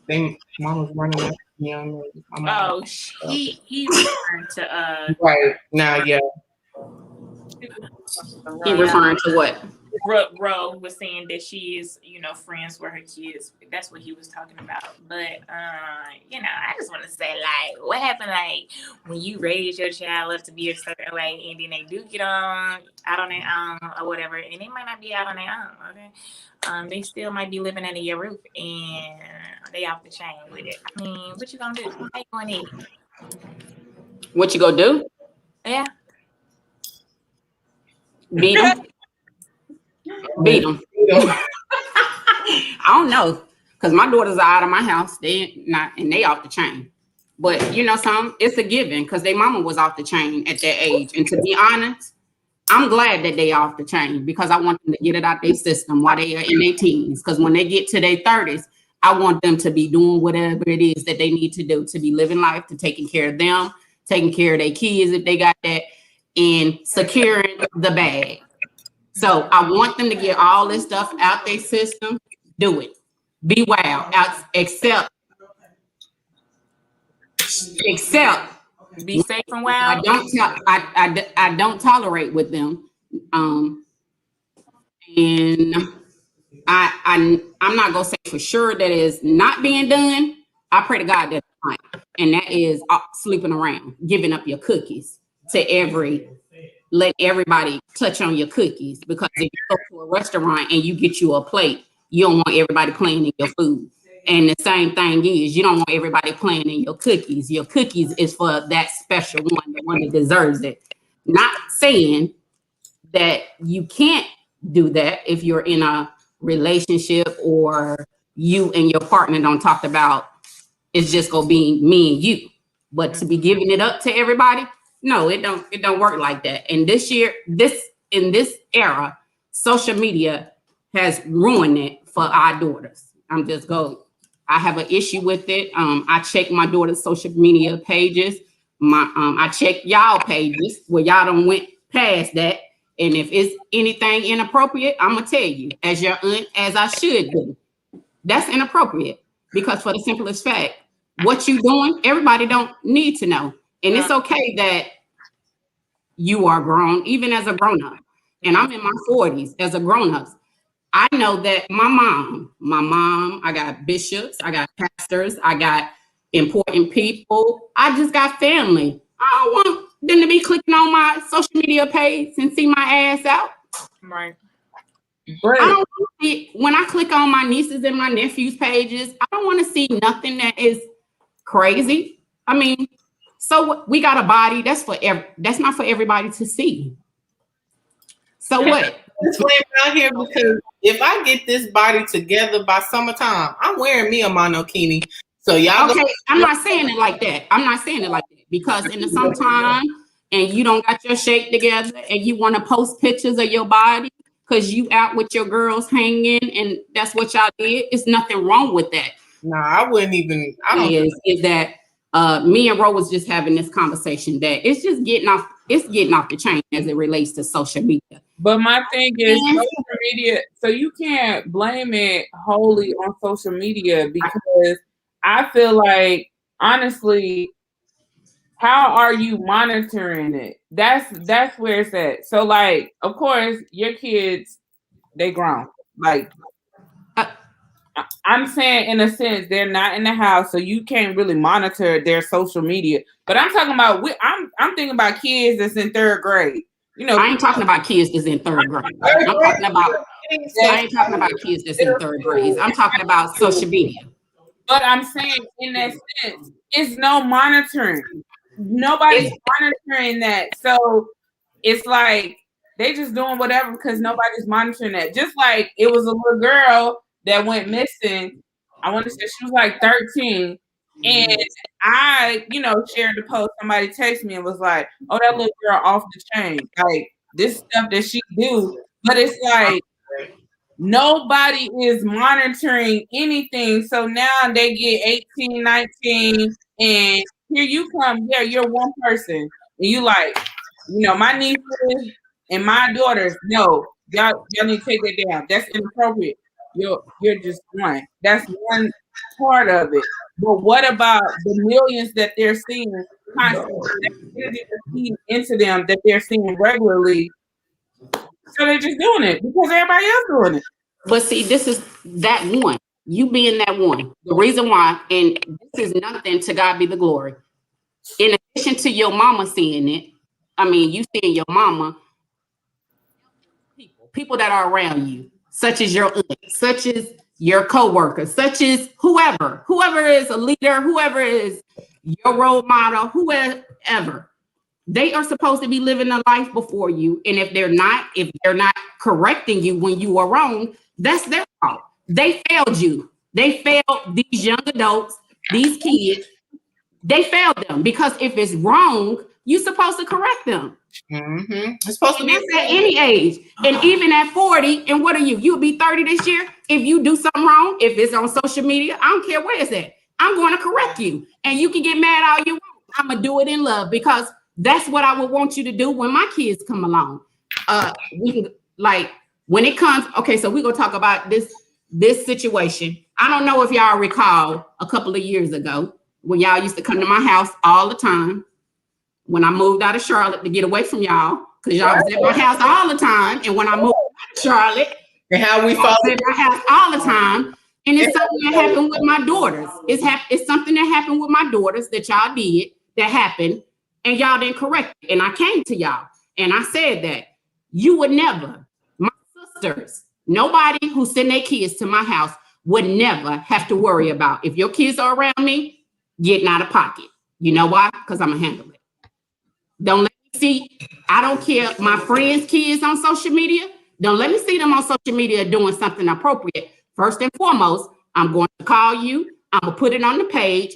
Then mama's running after me on oh, he returned to right now, yeah. He referring to what? Ro was saying that she is, friends with her kids. That's what he was talking about. But, I just want to say, like, what happened, like, when you raise your child up to be a certain way, and then they do get out on their own or whatever, and they might not be out on their own, okay? They still might be living under your roof, and they off the chain with it. I mean, what you gonna do? How you gonna eat? What you gonna do? Yeah. Beat them? Beat them. I don't know, because my daughters are out of my house. They not, and they off the chain. But you know something? It's a given because their mama was off the chain at that age. And to be honest, I'm glad that they off the chain because I want them to get it out their system while they are in their teens. Because when they get to their 30s, I want them to be doing whatever it is that they need to do to be living life, to taking care of them, taking care of their kids if they got that, and securing the bag. So I want them to get all this stuff out their system. Do it. Be wild. Except Be safe and wild. I don't tolerate with them. And I'm not gonna say for sure that is not being done. I pray to God that it's not. And that is sleeping around, giving up your cookies to let everybody touch on your cookies. Because if you go to a restaurant and you get you a plate, you don't want everybody playing in your food. And the same thing is, you don't want everybody playing in your cookies. Your cookies is for that special one, the one that deserves it. Not saying that you can't do that if you're in a relationship or you and your partner don't talk about it's just gonna be me and you. But to be giving it up to everybody, no, it don't work like that. And in this era, social media has ruined it for our daughters. I have an issue with it. I check my daughter's social media pages. I check y'all pages where y'all done went past that. And if it's anything inappropriate, I'm gonna tell you, as your aunt, as I should do. That's inappropriate because for the simplest fact, what you doing, everybody don't need to know. And it's okay that you are grown, even as a grown-up. And I'm in my 40s as a grown-up. I know that my mom, I got bishops, I got pastors, I got important people. I just got family. I don't want them to be clicking on my social media page and see my ass out. Right. But I don't want to see, when I click on my nieces and my nephews' pages, I don't want to see nothing that is crazy. I mean, so we got a body that's not for everybody to see. So what? This way out here because if I get this body together by summertime, I'm wearing me a monokini. So y'all okay, I'm not saying it like that. Because in the summertime and you don't got your shape together and you want to post pictures of your body because you out with your girls hanging and that's what y'all did. It's nothing wrong with that. Nah, I wouldn't even. I don't. Is that me and Ro was just having this conversation that it's just getting off the chain as it relates to social media. But my thing is social media, so you can't blame it wholly on social media because I feel like, honestly, how are you monitoring it? That's where it's at. So, like, of course, your kids, they grown. Like, I'm saying in a sense, they're not in the house, so you can't really monitor their social media. But I'm talking about, I'm thinking about kids that's in third grade. You know, I ain't talking about kids that's in third grade. I ain't talking about kids that's in third grade. I'm talking about social media. But I'm saying in that sense, it's no monitoring. Nobody's monitoring that. So it's like they just doing whatever because nobody's monitoring that. Just like it was a little girl that went missing. I want to say she was like 13. And I, shared the post. Somebody texted me and was like, oh, that little girl off the chain. Like, this stuff that she do. But it's like, nobody is monitoring anything. So now they get 18, 19, and here you come. Yeah, you're one person. And you like, my nieces and my daughters, no, y'all need to take that down. That's inappropriate. You're just one. That's one part of it. But what about the millions that they're seeing constantly into them that they're seeing regularly? So they're just doing it because everybody else doing it. But see, this is that one. You being that one. The reason why, and this is nothing, to God be the glory. In addition to your mama seeing it, you seeing your mama, people that are around you, such as your aunt, such as your coworkers, such as whoever is a leader, whoever is your role model, whoever, they are supposed to be living a life before you. And if they're not correcting you when you are wrong, that's their fault. They failed you. They failed these young adults, these kids. They failed them because if it's wrong, you're supposed to correct them. Mm-hmm. It's supposed to And be that's at any age. And even at 40, and what are you? You'll be 30 this year. If you do something wrong, if it's on social media, I don't care where it's at. I'm going to correct you. And you can get mad all you want. I'm going to do it in love because that's what I would want you to do when my kids come along. We can, like, when it comes, okay, so we're going to talk about this situation. I don't know if y'all recall a couple of years ago when y'all used to come to my house all the time when I moved out of Charlotte to get away from y'all, because y'all was at my house all the time. And when I moved out of Charlotte, and how we I was at my house all the time. And it's something that happened with my daughters. It's something that happened with my daughters that y'all did that happened, and y'all didn't correct it. And I came to y'all and I said that you would never, my sisters, nobody who send their kids to my house would never have to worry about if your kids are around me getting out of pocket. You know why? Because I'm gonna handle it. Don't let me see. I don't care. My friends' kids on social media. Don't let me see them on social media doing something appropriate. First and foremost, I'm going to call you. I'm gonna put it on the page.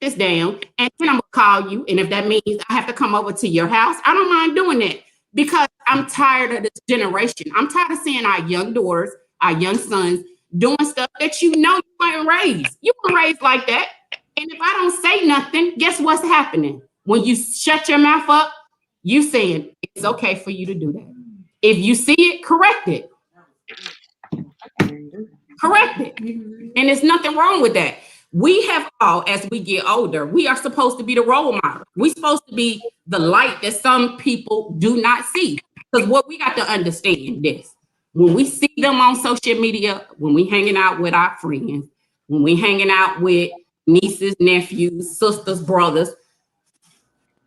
This down, and then I'm gonna call you. And if that means I have to come over to your house, I don't mind doing that because I'm tired of this generation. I'm tired of seeing our young daughters, our young sons doing stuff that you know you weren't raised. You weren't raised like that. And if I don't say nothing, guess what's happening? When you shut your mouth up, you saying it's okay for you to do that. If you see it, correct it. Correct it. And there's nothing wrong with that. We have all, as we get older, we are supposed to be the role model. We're supposed to be the light that some people do not see. Because what we got to understand this, when we see them on social media, when we hanging out with our friends, when we hanging out with nieces, nephews, sisters, brothers,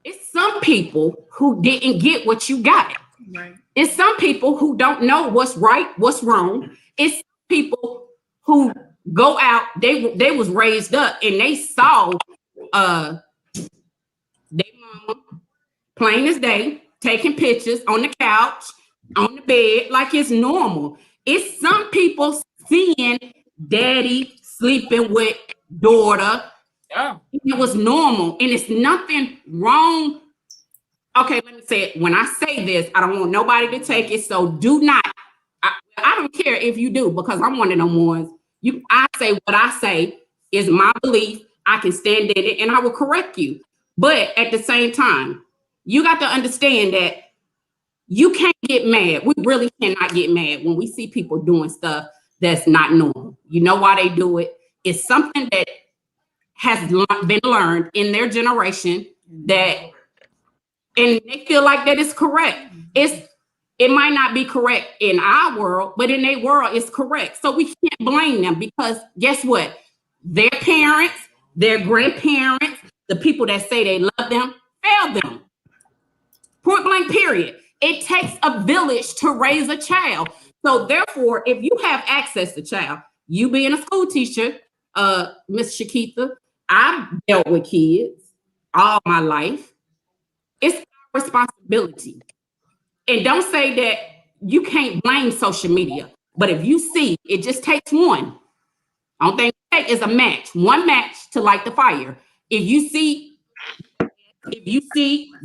it's some people who didn't get what you got. Right. It's some people who don't know what's right, what's wrong. It's people who go out, they was raised up and they saw their mama plain as day taking pictures on the couch, on the bed, like it's normal. It's some people seeing daddy sleeping with daughter. Oh. It was normal, and it's nothing wrong. Okay, let me say it. When I say this, I don't want nobody to take it. So do not. I don't care if you do, because I'm one of them ones. I say what I say is my belief. I can stand in it, and I will correct you. But at the same time, you got to understand that you can't get mad. We really cannot get mad when we see people doing stuff that's not normal. You know why they do it? It's something that has been learned in their generation that, and they feel like that is correct. It might not be correct in our world, but in their world, it's correct. So we can't blame them because guess what? Their parents, their grandparents, the people that say they love them, failed them. Point blank, period. It takes a village to raise a child. So therefore, if you have access to child, you being a school teacher, Miss Shakitha, I've dealt with kids all my life. It's our responsibility. And don't say that you can't blame social media. But if you see, it just takes one. I don't think it is a match. One match to light the fire. If you see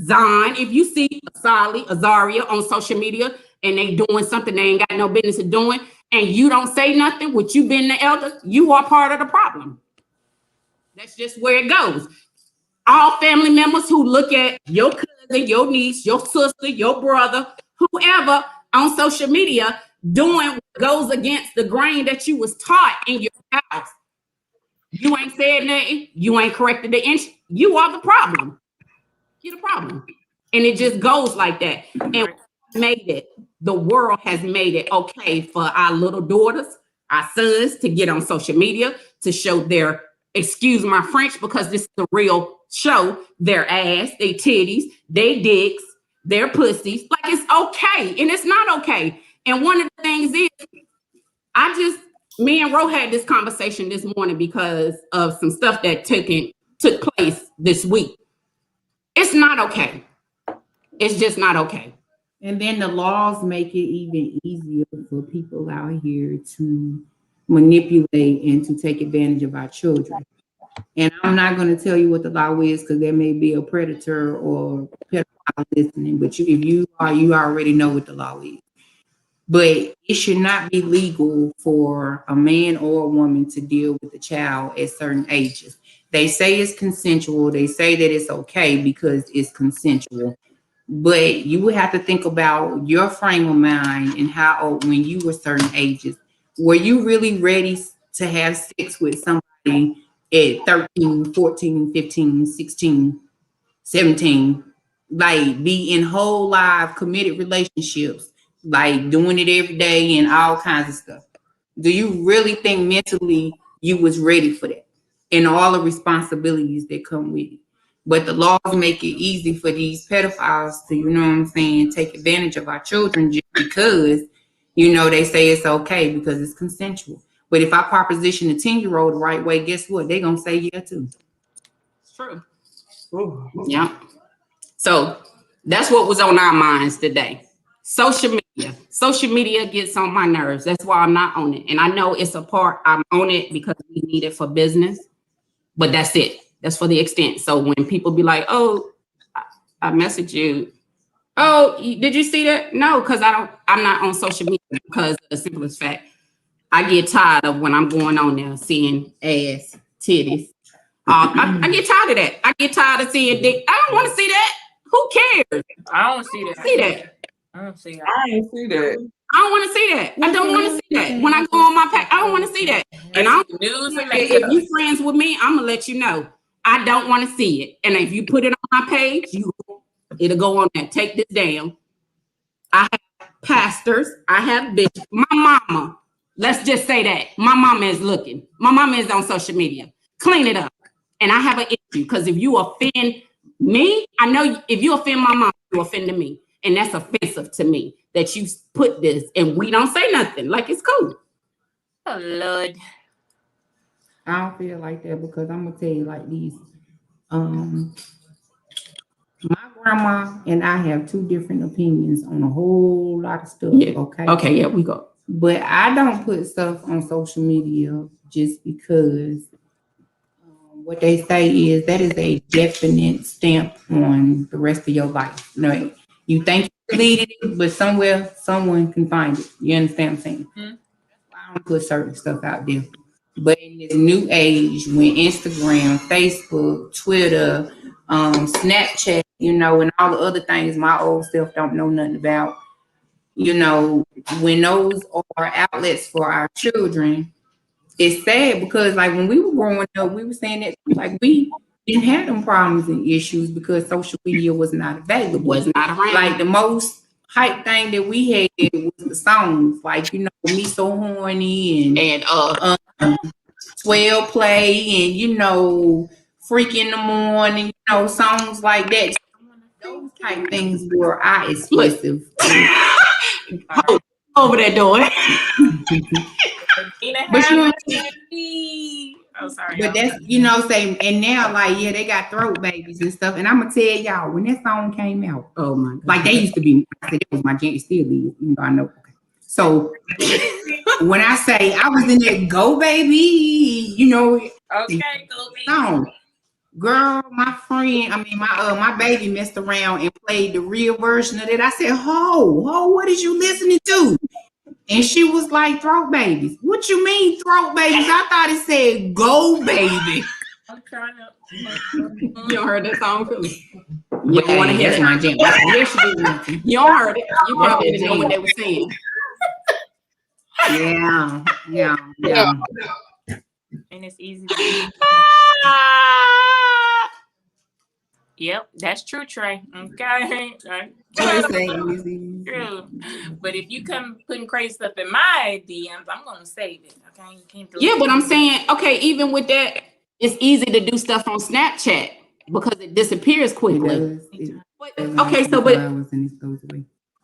Zon, if you see Azaria on social media and they doing something they ain't got no business of doing, and you don't say nothing, which you been the elder, you are part of the problem. That's just where it goes. All family members who look at your cousin, your niece, your sister, your brother, whoever on social media doing what goes against the grain that you was taught in your house. You ain't said nothing. You ain't corrected the inch. You are the problem. You're the problem. And it just goes like that. And the world has made it okay for our little daughters, our sons to get on social media, to show their, excuse my French, because this is the real show, their ass, their titties, their dicks, their pussies. Like it's okay. And it's not okay. And one of the things is, me and Ro had this conversation this morning because of some stuff that took place this week. It's not okay. It's just not okay. And then the laws make it even easier for people out here to manipulate and to take advantage of our children. And I'm not going to tell you what the law is because there may be a predator or pedophile listening, but if you are, you already know what the law is. But it should not be legal for a man or a woman to deal with a child at certain ages. They say it's consensual. They say that it's okay because it's consensual. But you would have to think about your frame of mind and how old, when you were certain ages, were you really ready to have sex with somebody at 13, 14, 15, 16, 17, like be in whole life committed relationships, like doing it every day and all kinds of stuff? Do you really think mentally you was ready for that and all the responsibilities that come with it? But the laws make it easy for these pedophiles to, you know what I'm saying, take advantage of our children just because, you know, they say it's okay because it's consensual. But if I proposition a 10-year-old the right way, guess what? They're going to say yeah, too. It's true. Yeah. So that's what was on our minds today. Social media. Social media gets on my nerves. That's why I'm not on it. And I know it's a part. I'm on it because we need it for business. But that's it. That's for the extent. So when people be like, oh, I message you. Oh, did you see that? No, because I'm not on social media because of the simplest fact. I get tired of when I'm going on there seeing ass, titties. I get tired of that. I get tired of seeing dick. I don't want to see that. Who cares? I don't see that. See that. I don't see that. I ain't see that. I don't want to see that. I don't want to see that. When I go on my page, I don't want to see that. And I don't, News and if you friends with me, I'm gonna let you know. I don't want to see it. And if you put it on my page, it'll go on there. Take this down. I have pastors. I have bitches. My mama. Let's just say that. My mama is looking. My mama is on social media. Clean it up. And I have an issue because if you offend me, I know if you offend my mom, you offended me. And that's offensive to me that you put this and we don't say nothing. Like it's cool. Oh, Lord. I don't feel like that because I'm gonna tell you like these. My grandma and I have two different opinions on a whole lot of stuff. Yeah. Okay. Okay, yeah, we go. But I don't put stuff on social media just because what they say is that is a definite stamp on the rest of your life. No, you think you deleted it, but somewhere someone can find it. You understand what I'm saying? Mm-hmm. I don't put certain stuff out there. But in this new age, when Instagram, Facebook, Twitter, Snapchat, you know, and all the other things my old self don't know nothing about, you know, when those are outlets for our children, it's sad because like when we were growing up, we were saying that like we didn't have them problems and issues because social media was not available. Was not around. Like the most hype thing that we had was the songs, like, you know, Me So Horny and 12 Play and, you know, Freak in the Morning, you know, songs like that. Those type things were our exclusive. Over that door. But you know, oh, sorry. but that's, you know, say, and now like, yeah, they got throat babies and stuff. And I'm gonna tell y'all, when that song came out, Oh my God. like they used to be, I said it was my jam, it still is, even though I know. Okay. So when I say I was in that Go Baby, you know, Okay, go baby. song, girl, my baby messed around and played the real version of it. I said, ho, what is you listening to? And she was like, throat babies. What you mean throat babies? I thought it said Go Baby. I'm trying to. You don't heard that song, Philly? You You don't want to hear that's it. my jam. Yes, you do. You don't heard it. You probably didn't know what they were saying. Yeah. And it's easy to do. Yep, that's true, Trey. Okay. True. But if you come putting crazy stuff in my DMs, I'm gonna save it. Okay. You can't do Yeah, but I'm saying, okay, even with that, it's easy to do stuff on Snapchat because it disappears quickly.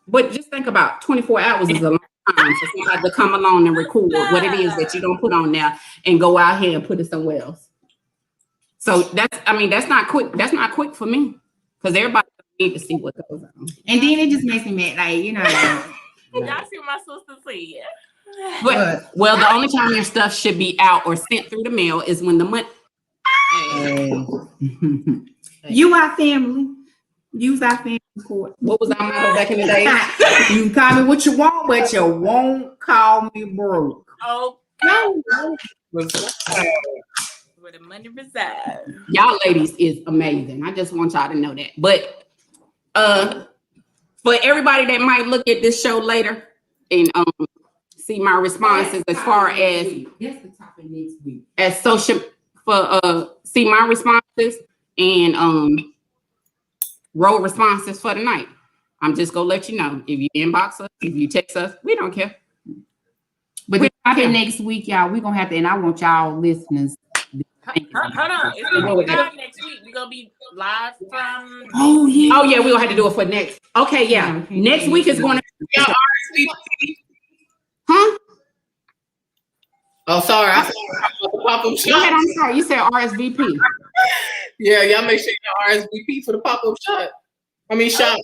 But just think about 24 hours is a long time for somebody to come along and record what it is that you don't put on there and go out here and put it somewhere else. So that's not quick. That's not quick for me because everybody need to see what goes on. And then it just makes me mad, like, you know. Y'all see what my sister said. But well, the only time your stuff should be out or sent through the mail is when the money. You our family. Use our family court. What was our motto back in the day? You can call me what you want, but you won't call me broke. Oh, No. where the money resides. Y'all ladies is amazing. I just want y'all to know that. But for everybody that might look at this show later and see my responses as far as That's the topic next week. as social for see my responses and roll responses for the night. I'm just gonna let you know if you inbox us, if you text us, we don't care. But the topic next week, y'all, we're gonna have to, and I want y'all listeners. Hold on. It's gonna be live next week. We're gonna be live from Oh yeah. Oh yeah, we're gonna have to do it for next. Okay, yeah. Okay. Next week is gonna huh? Oh, sorry. I said the pop-up Go ahead, shop. I'm sorry. You said RSVP. Yeah, y'all make sure y'all RSVP for the pop-up shop. I mean, shop.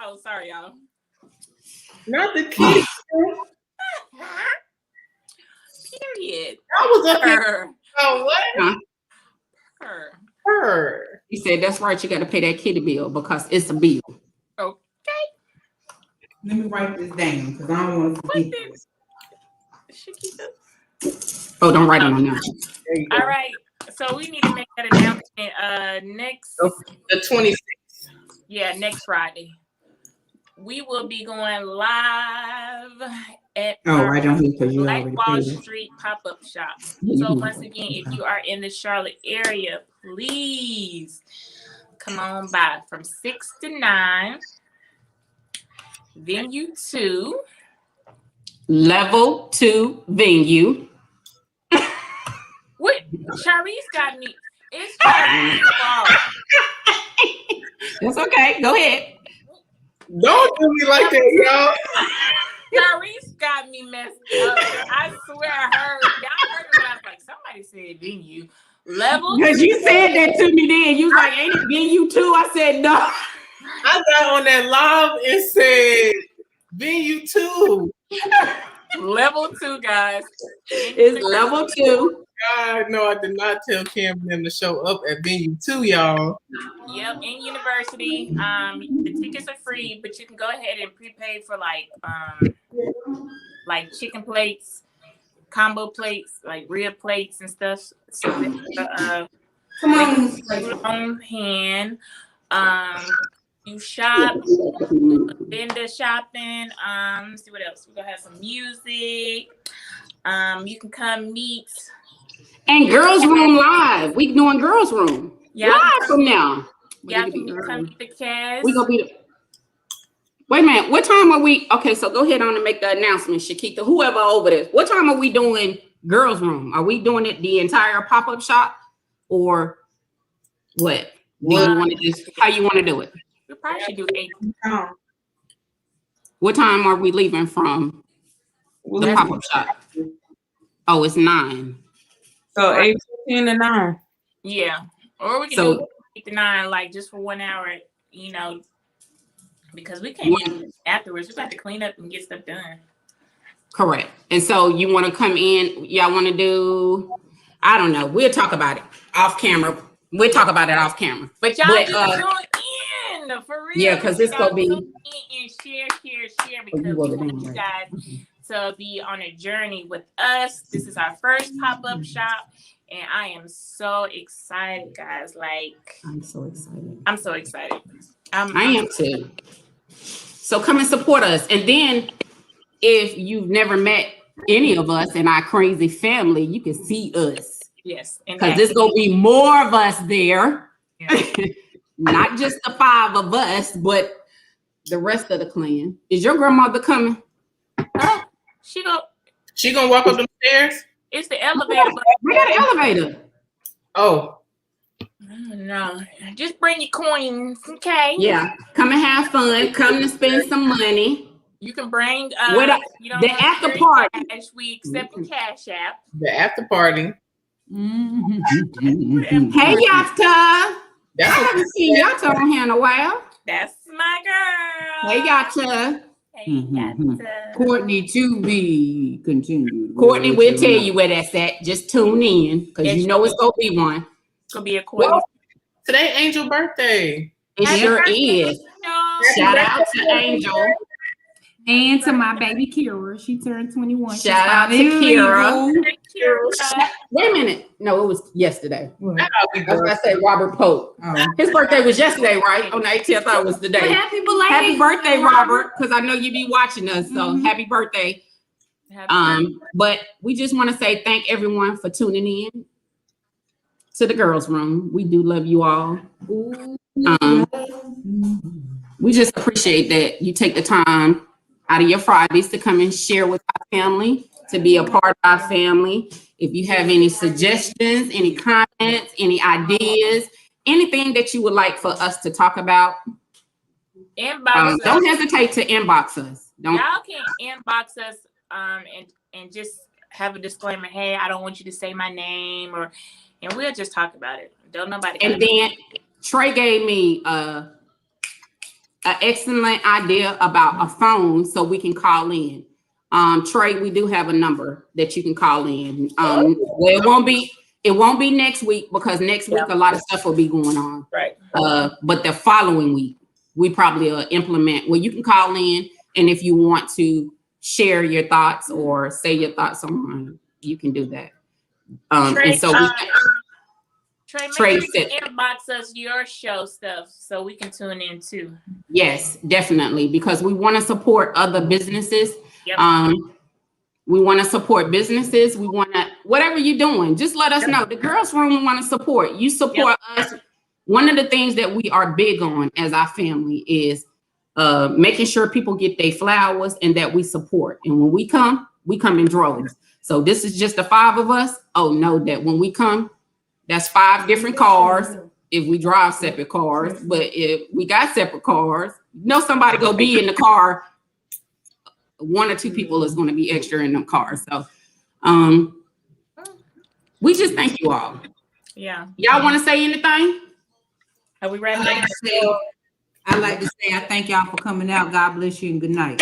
Oh, sorry, y'all. Not the kids. Period. I was up here. Her. Oh, what? Her. Her. He said that's right. You got to pay that kitty bill because it's a bill. Let me write this down because I don't want to What forget. this? Shakita. Oh, don't write it on now. There you go. All right. So we need to make that announcement next The 26th. next Friday. We will be going live at Oh, right on here because you Black already Wall paid it. Street pop-up shop. Mhm. So once again, if you are in the Charlotte area, please come on by from 6 to 9. Venue 2. Level 2 venue. What? Charisse got me. It's Charice's fault. That's okay. Go ahead. Don't do me like that, y'all. Charisse got me messed up. I swear I heard. Y'all heard it. I was like, somebody said venue. Level Because 2. you said that to me then. You was like, ain't it venue 2? I said no. I got on that live and said, venue 2. Level 2, guys. It's level 2. God, no, I did not tell Cameron to show up at venue 2, y'all. Yep, in university. The tickets are free, but you can go ahead and prepay for like chicken plates, combo plates, like rib plates and stuff. So Come on. food on hand. You shop, vendor shopping. Let's see what else. We're gonna have some music. You can come meet. And girls room live. We doing girls room Yeah, live from now. y'all can come meet the cast. We gonna be the. Wait a minute. What time are we? Okay, so go ahead on and make the announcement, Shakita. Whoever over there. What time are we doing girls room? Are we doing it the entire pop-up shop or what? Do you want to just how you want to do it? We probably should do 8. What time are we leaving from the pop-up shop? Oh, it's 9. So 8:15 to 9. Yeah, or we can So- do 8 to 9, like just for 1 hour. Because we can't do it afterwards. We got to clean up and get stuff done. Correct. And so you want to come in, y'all want to do, I don't know. We'll talk about it off camera. We'll talk about it off camera. But y'all But, just tune in for real. yeah, 'cause it's gonna be- Tune in and share because we wrote it want down, you right? guys to be on a journey with us. This is our first pop-up shop, and I am so excited, guys. Like, I'm so excited. I'm so excited. I am too. So come and support us. And then if you've never met any of us in our crazy family, you can see us. Yes, and Because there's going to be more of us there. Yeah. Not just the 5 of us, but the rest of the clan. Is your grandmother coming? Oh, She gonna walk up the stairs? it's the elevator. But We got an elevator. Oh, no, just bring your coins, okay? Yeah. Come and have fun. Come to spend some money. You can bring What you don't the have after to carry party. cash. We accept the Cash App. the after party. Hey, Yata. That's I haven't seen Yata on here in a while. That's my girl. Hey, Yata. Hey, Yata. Courtney to be continued. Courtney, we'll tell you where that's at. Just tune in because you know it's going to be one. It's gonna be a Courtney. Well, today Angel birthday. It Happy sure birthday, is. Angel. Shout out to Angel. And to my baby Kira, she turned 21. Shout out to Kira. Kira. Wait a minute. No, it was yesterday. What? I was going to say Robert Pope. Oh. His birthday was yesterday, right? On the 18th, I thought it was today. Happy belated. Happy birthday, Robert, because I know you be watching us. So happy birthday. But we just want to say thank everyone for tuning in to the girls' room. We do love you all. We just appreciate that you take the time out of your Fridays to come and share with our family, to be a part of our family. If you have any suggestions, any comments, any ideas, anything that you would like for us to talk about, Inbox don't hesitate to inbox us. Don't. Y'all can inbox us and just have a disclaimer. Hey, I don't want you to say my name, and we'll just talk about it. Don't nobody. And then Trey gave me an excellent idea about a phone so we can call in. Trey, we do have a number that you can call in. Well, it won't be next week because next week a lot of stuff will be going on. Right. But the following week, we probably implement where you can call in, and if you want to share your thoughts or say your thoughts on, you can do that. Trey, and so Trey, Trey said, inbox us your show stuff so we can tune in too. yes, definitely, because we want to support other businesses. Yep. We want to support businesses. We want to, whatever you're doing, just let us know. The girls' room, we want to support. You support us. One of the things that we are big on as our family is making sure people get their flowers and that we support. And when we come in droves. So this is just the 5 of us. Oh, know that when we come, that's 5 different cars. If we drive separate cars, but if we got separate cars, somebody go be in the car. 1 or 2 people is going to be extra in them cars. So, we just thank you all. Yeah. Y'all want to say anything? Are we ready? I'd like to say I thank y'all for coming out. God bless you and good night.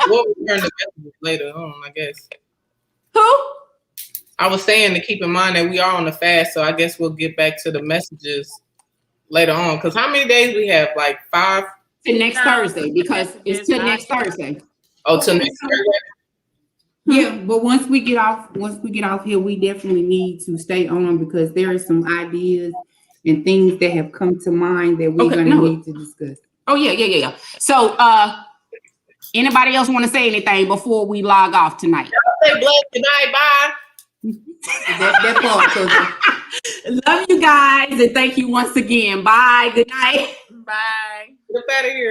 We'll return the messages later on, I guess. Who? I was saying to keep in mind that we are on the fast, so I guess we'll get back to the messages later on. Because how many days we have? Like 5? To next Thursday, because it's till next Thursday. Oh, till next Thursday. Yeah, but once we get off here, we definitely need to stay on because there are some ideas and things that have come to mind that we're gonna need to discuss. Oh, yeah. So, anybody else want to say anything before we log off tonight? Say bless. Good night. Bye. That part. Love you guys and thank you once again. Bye. Good night. Bye. Get up out of here.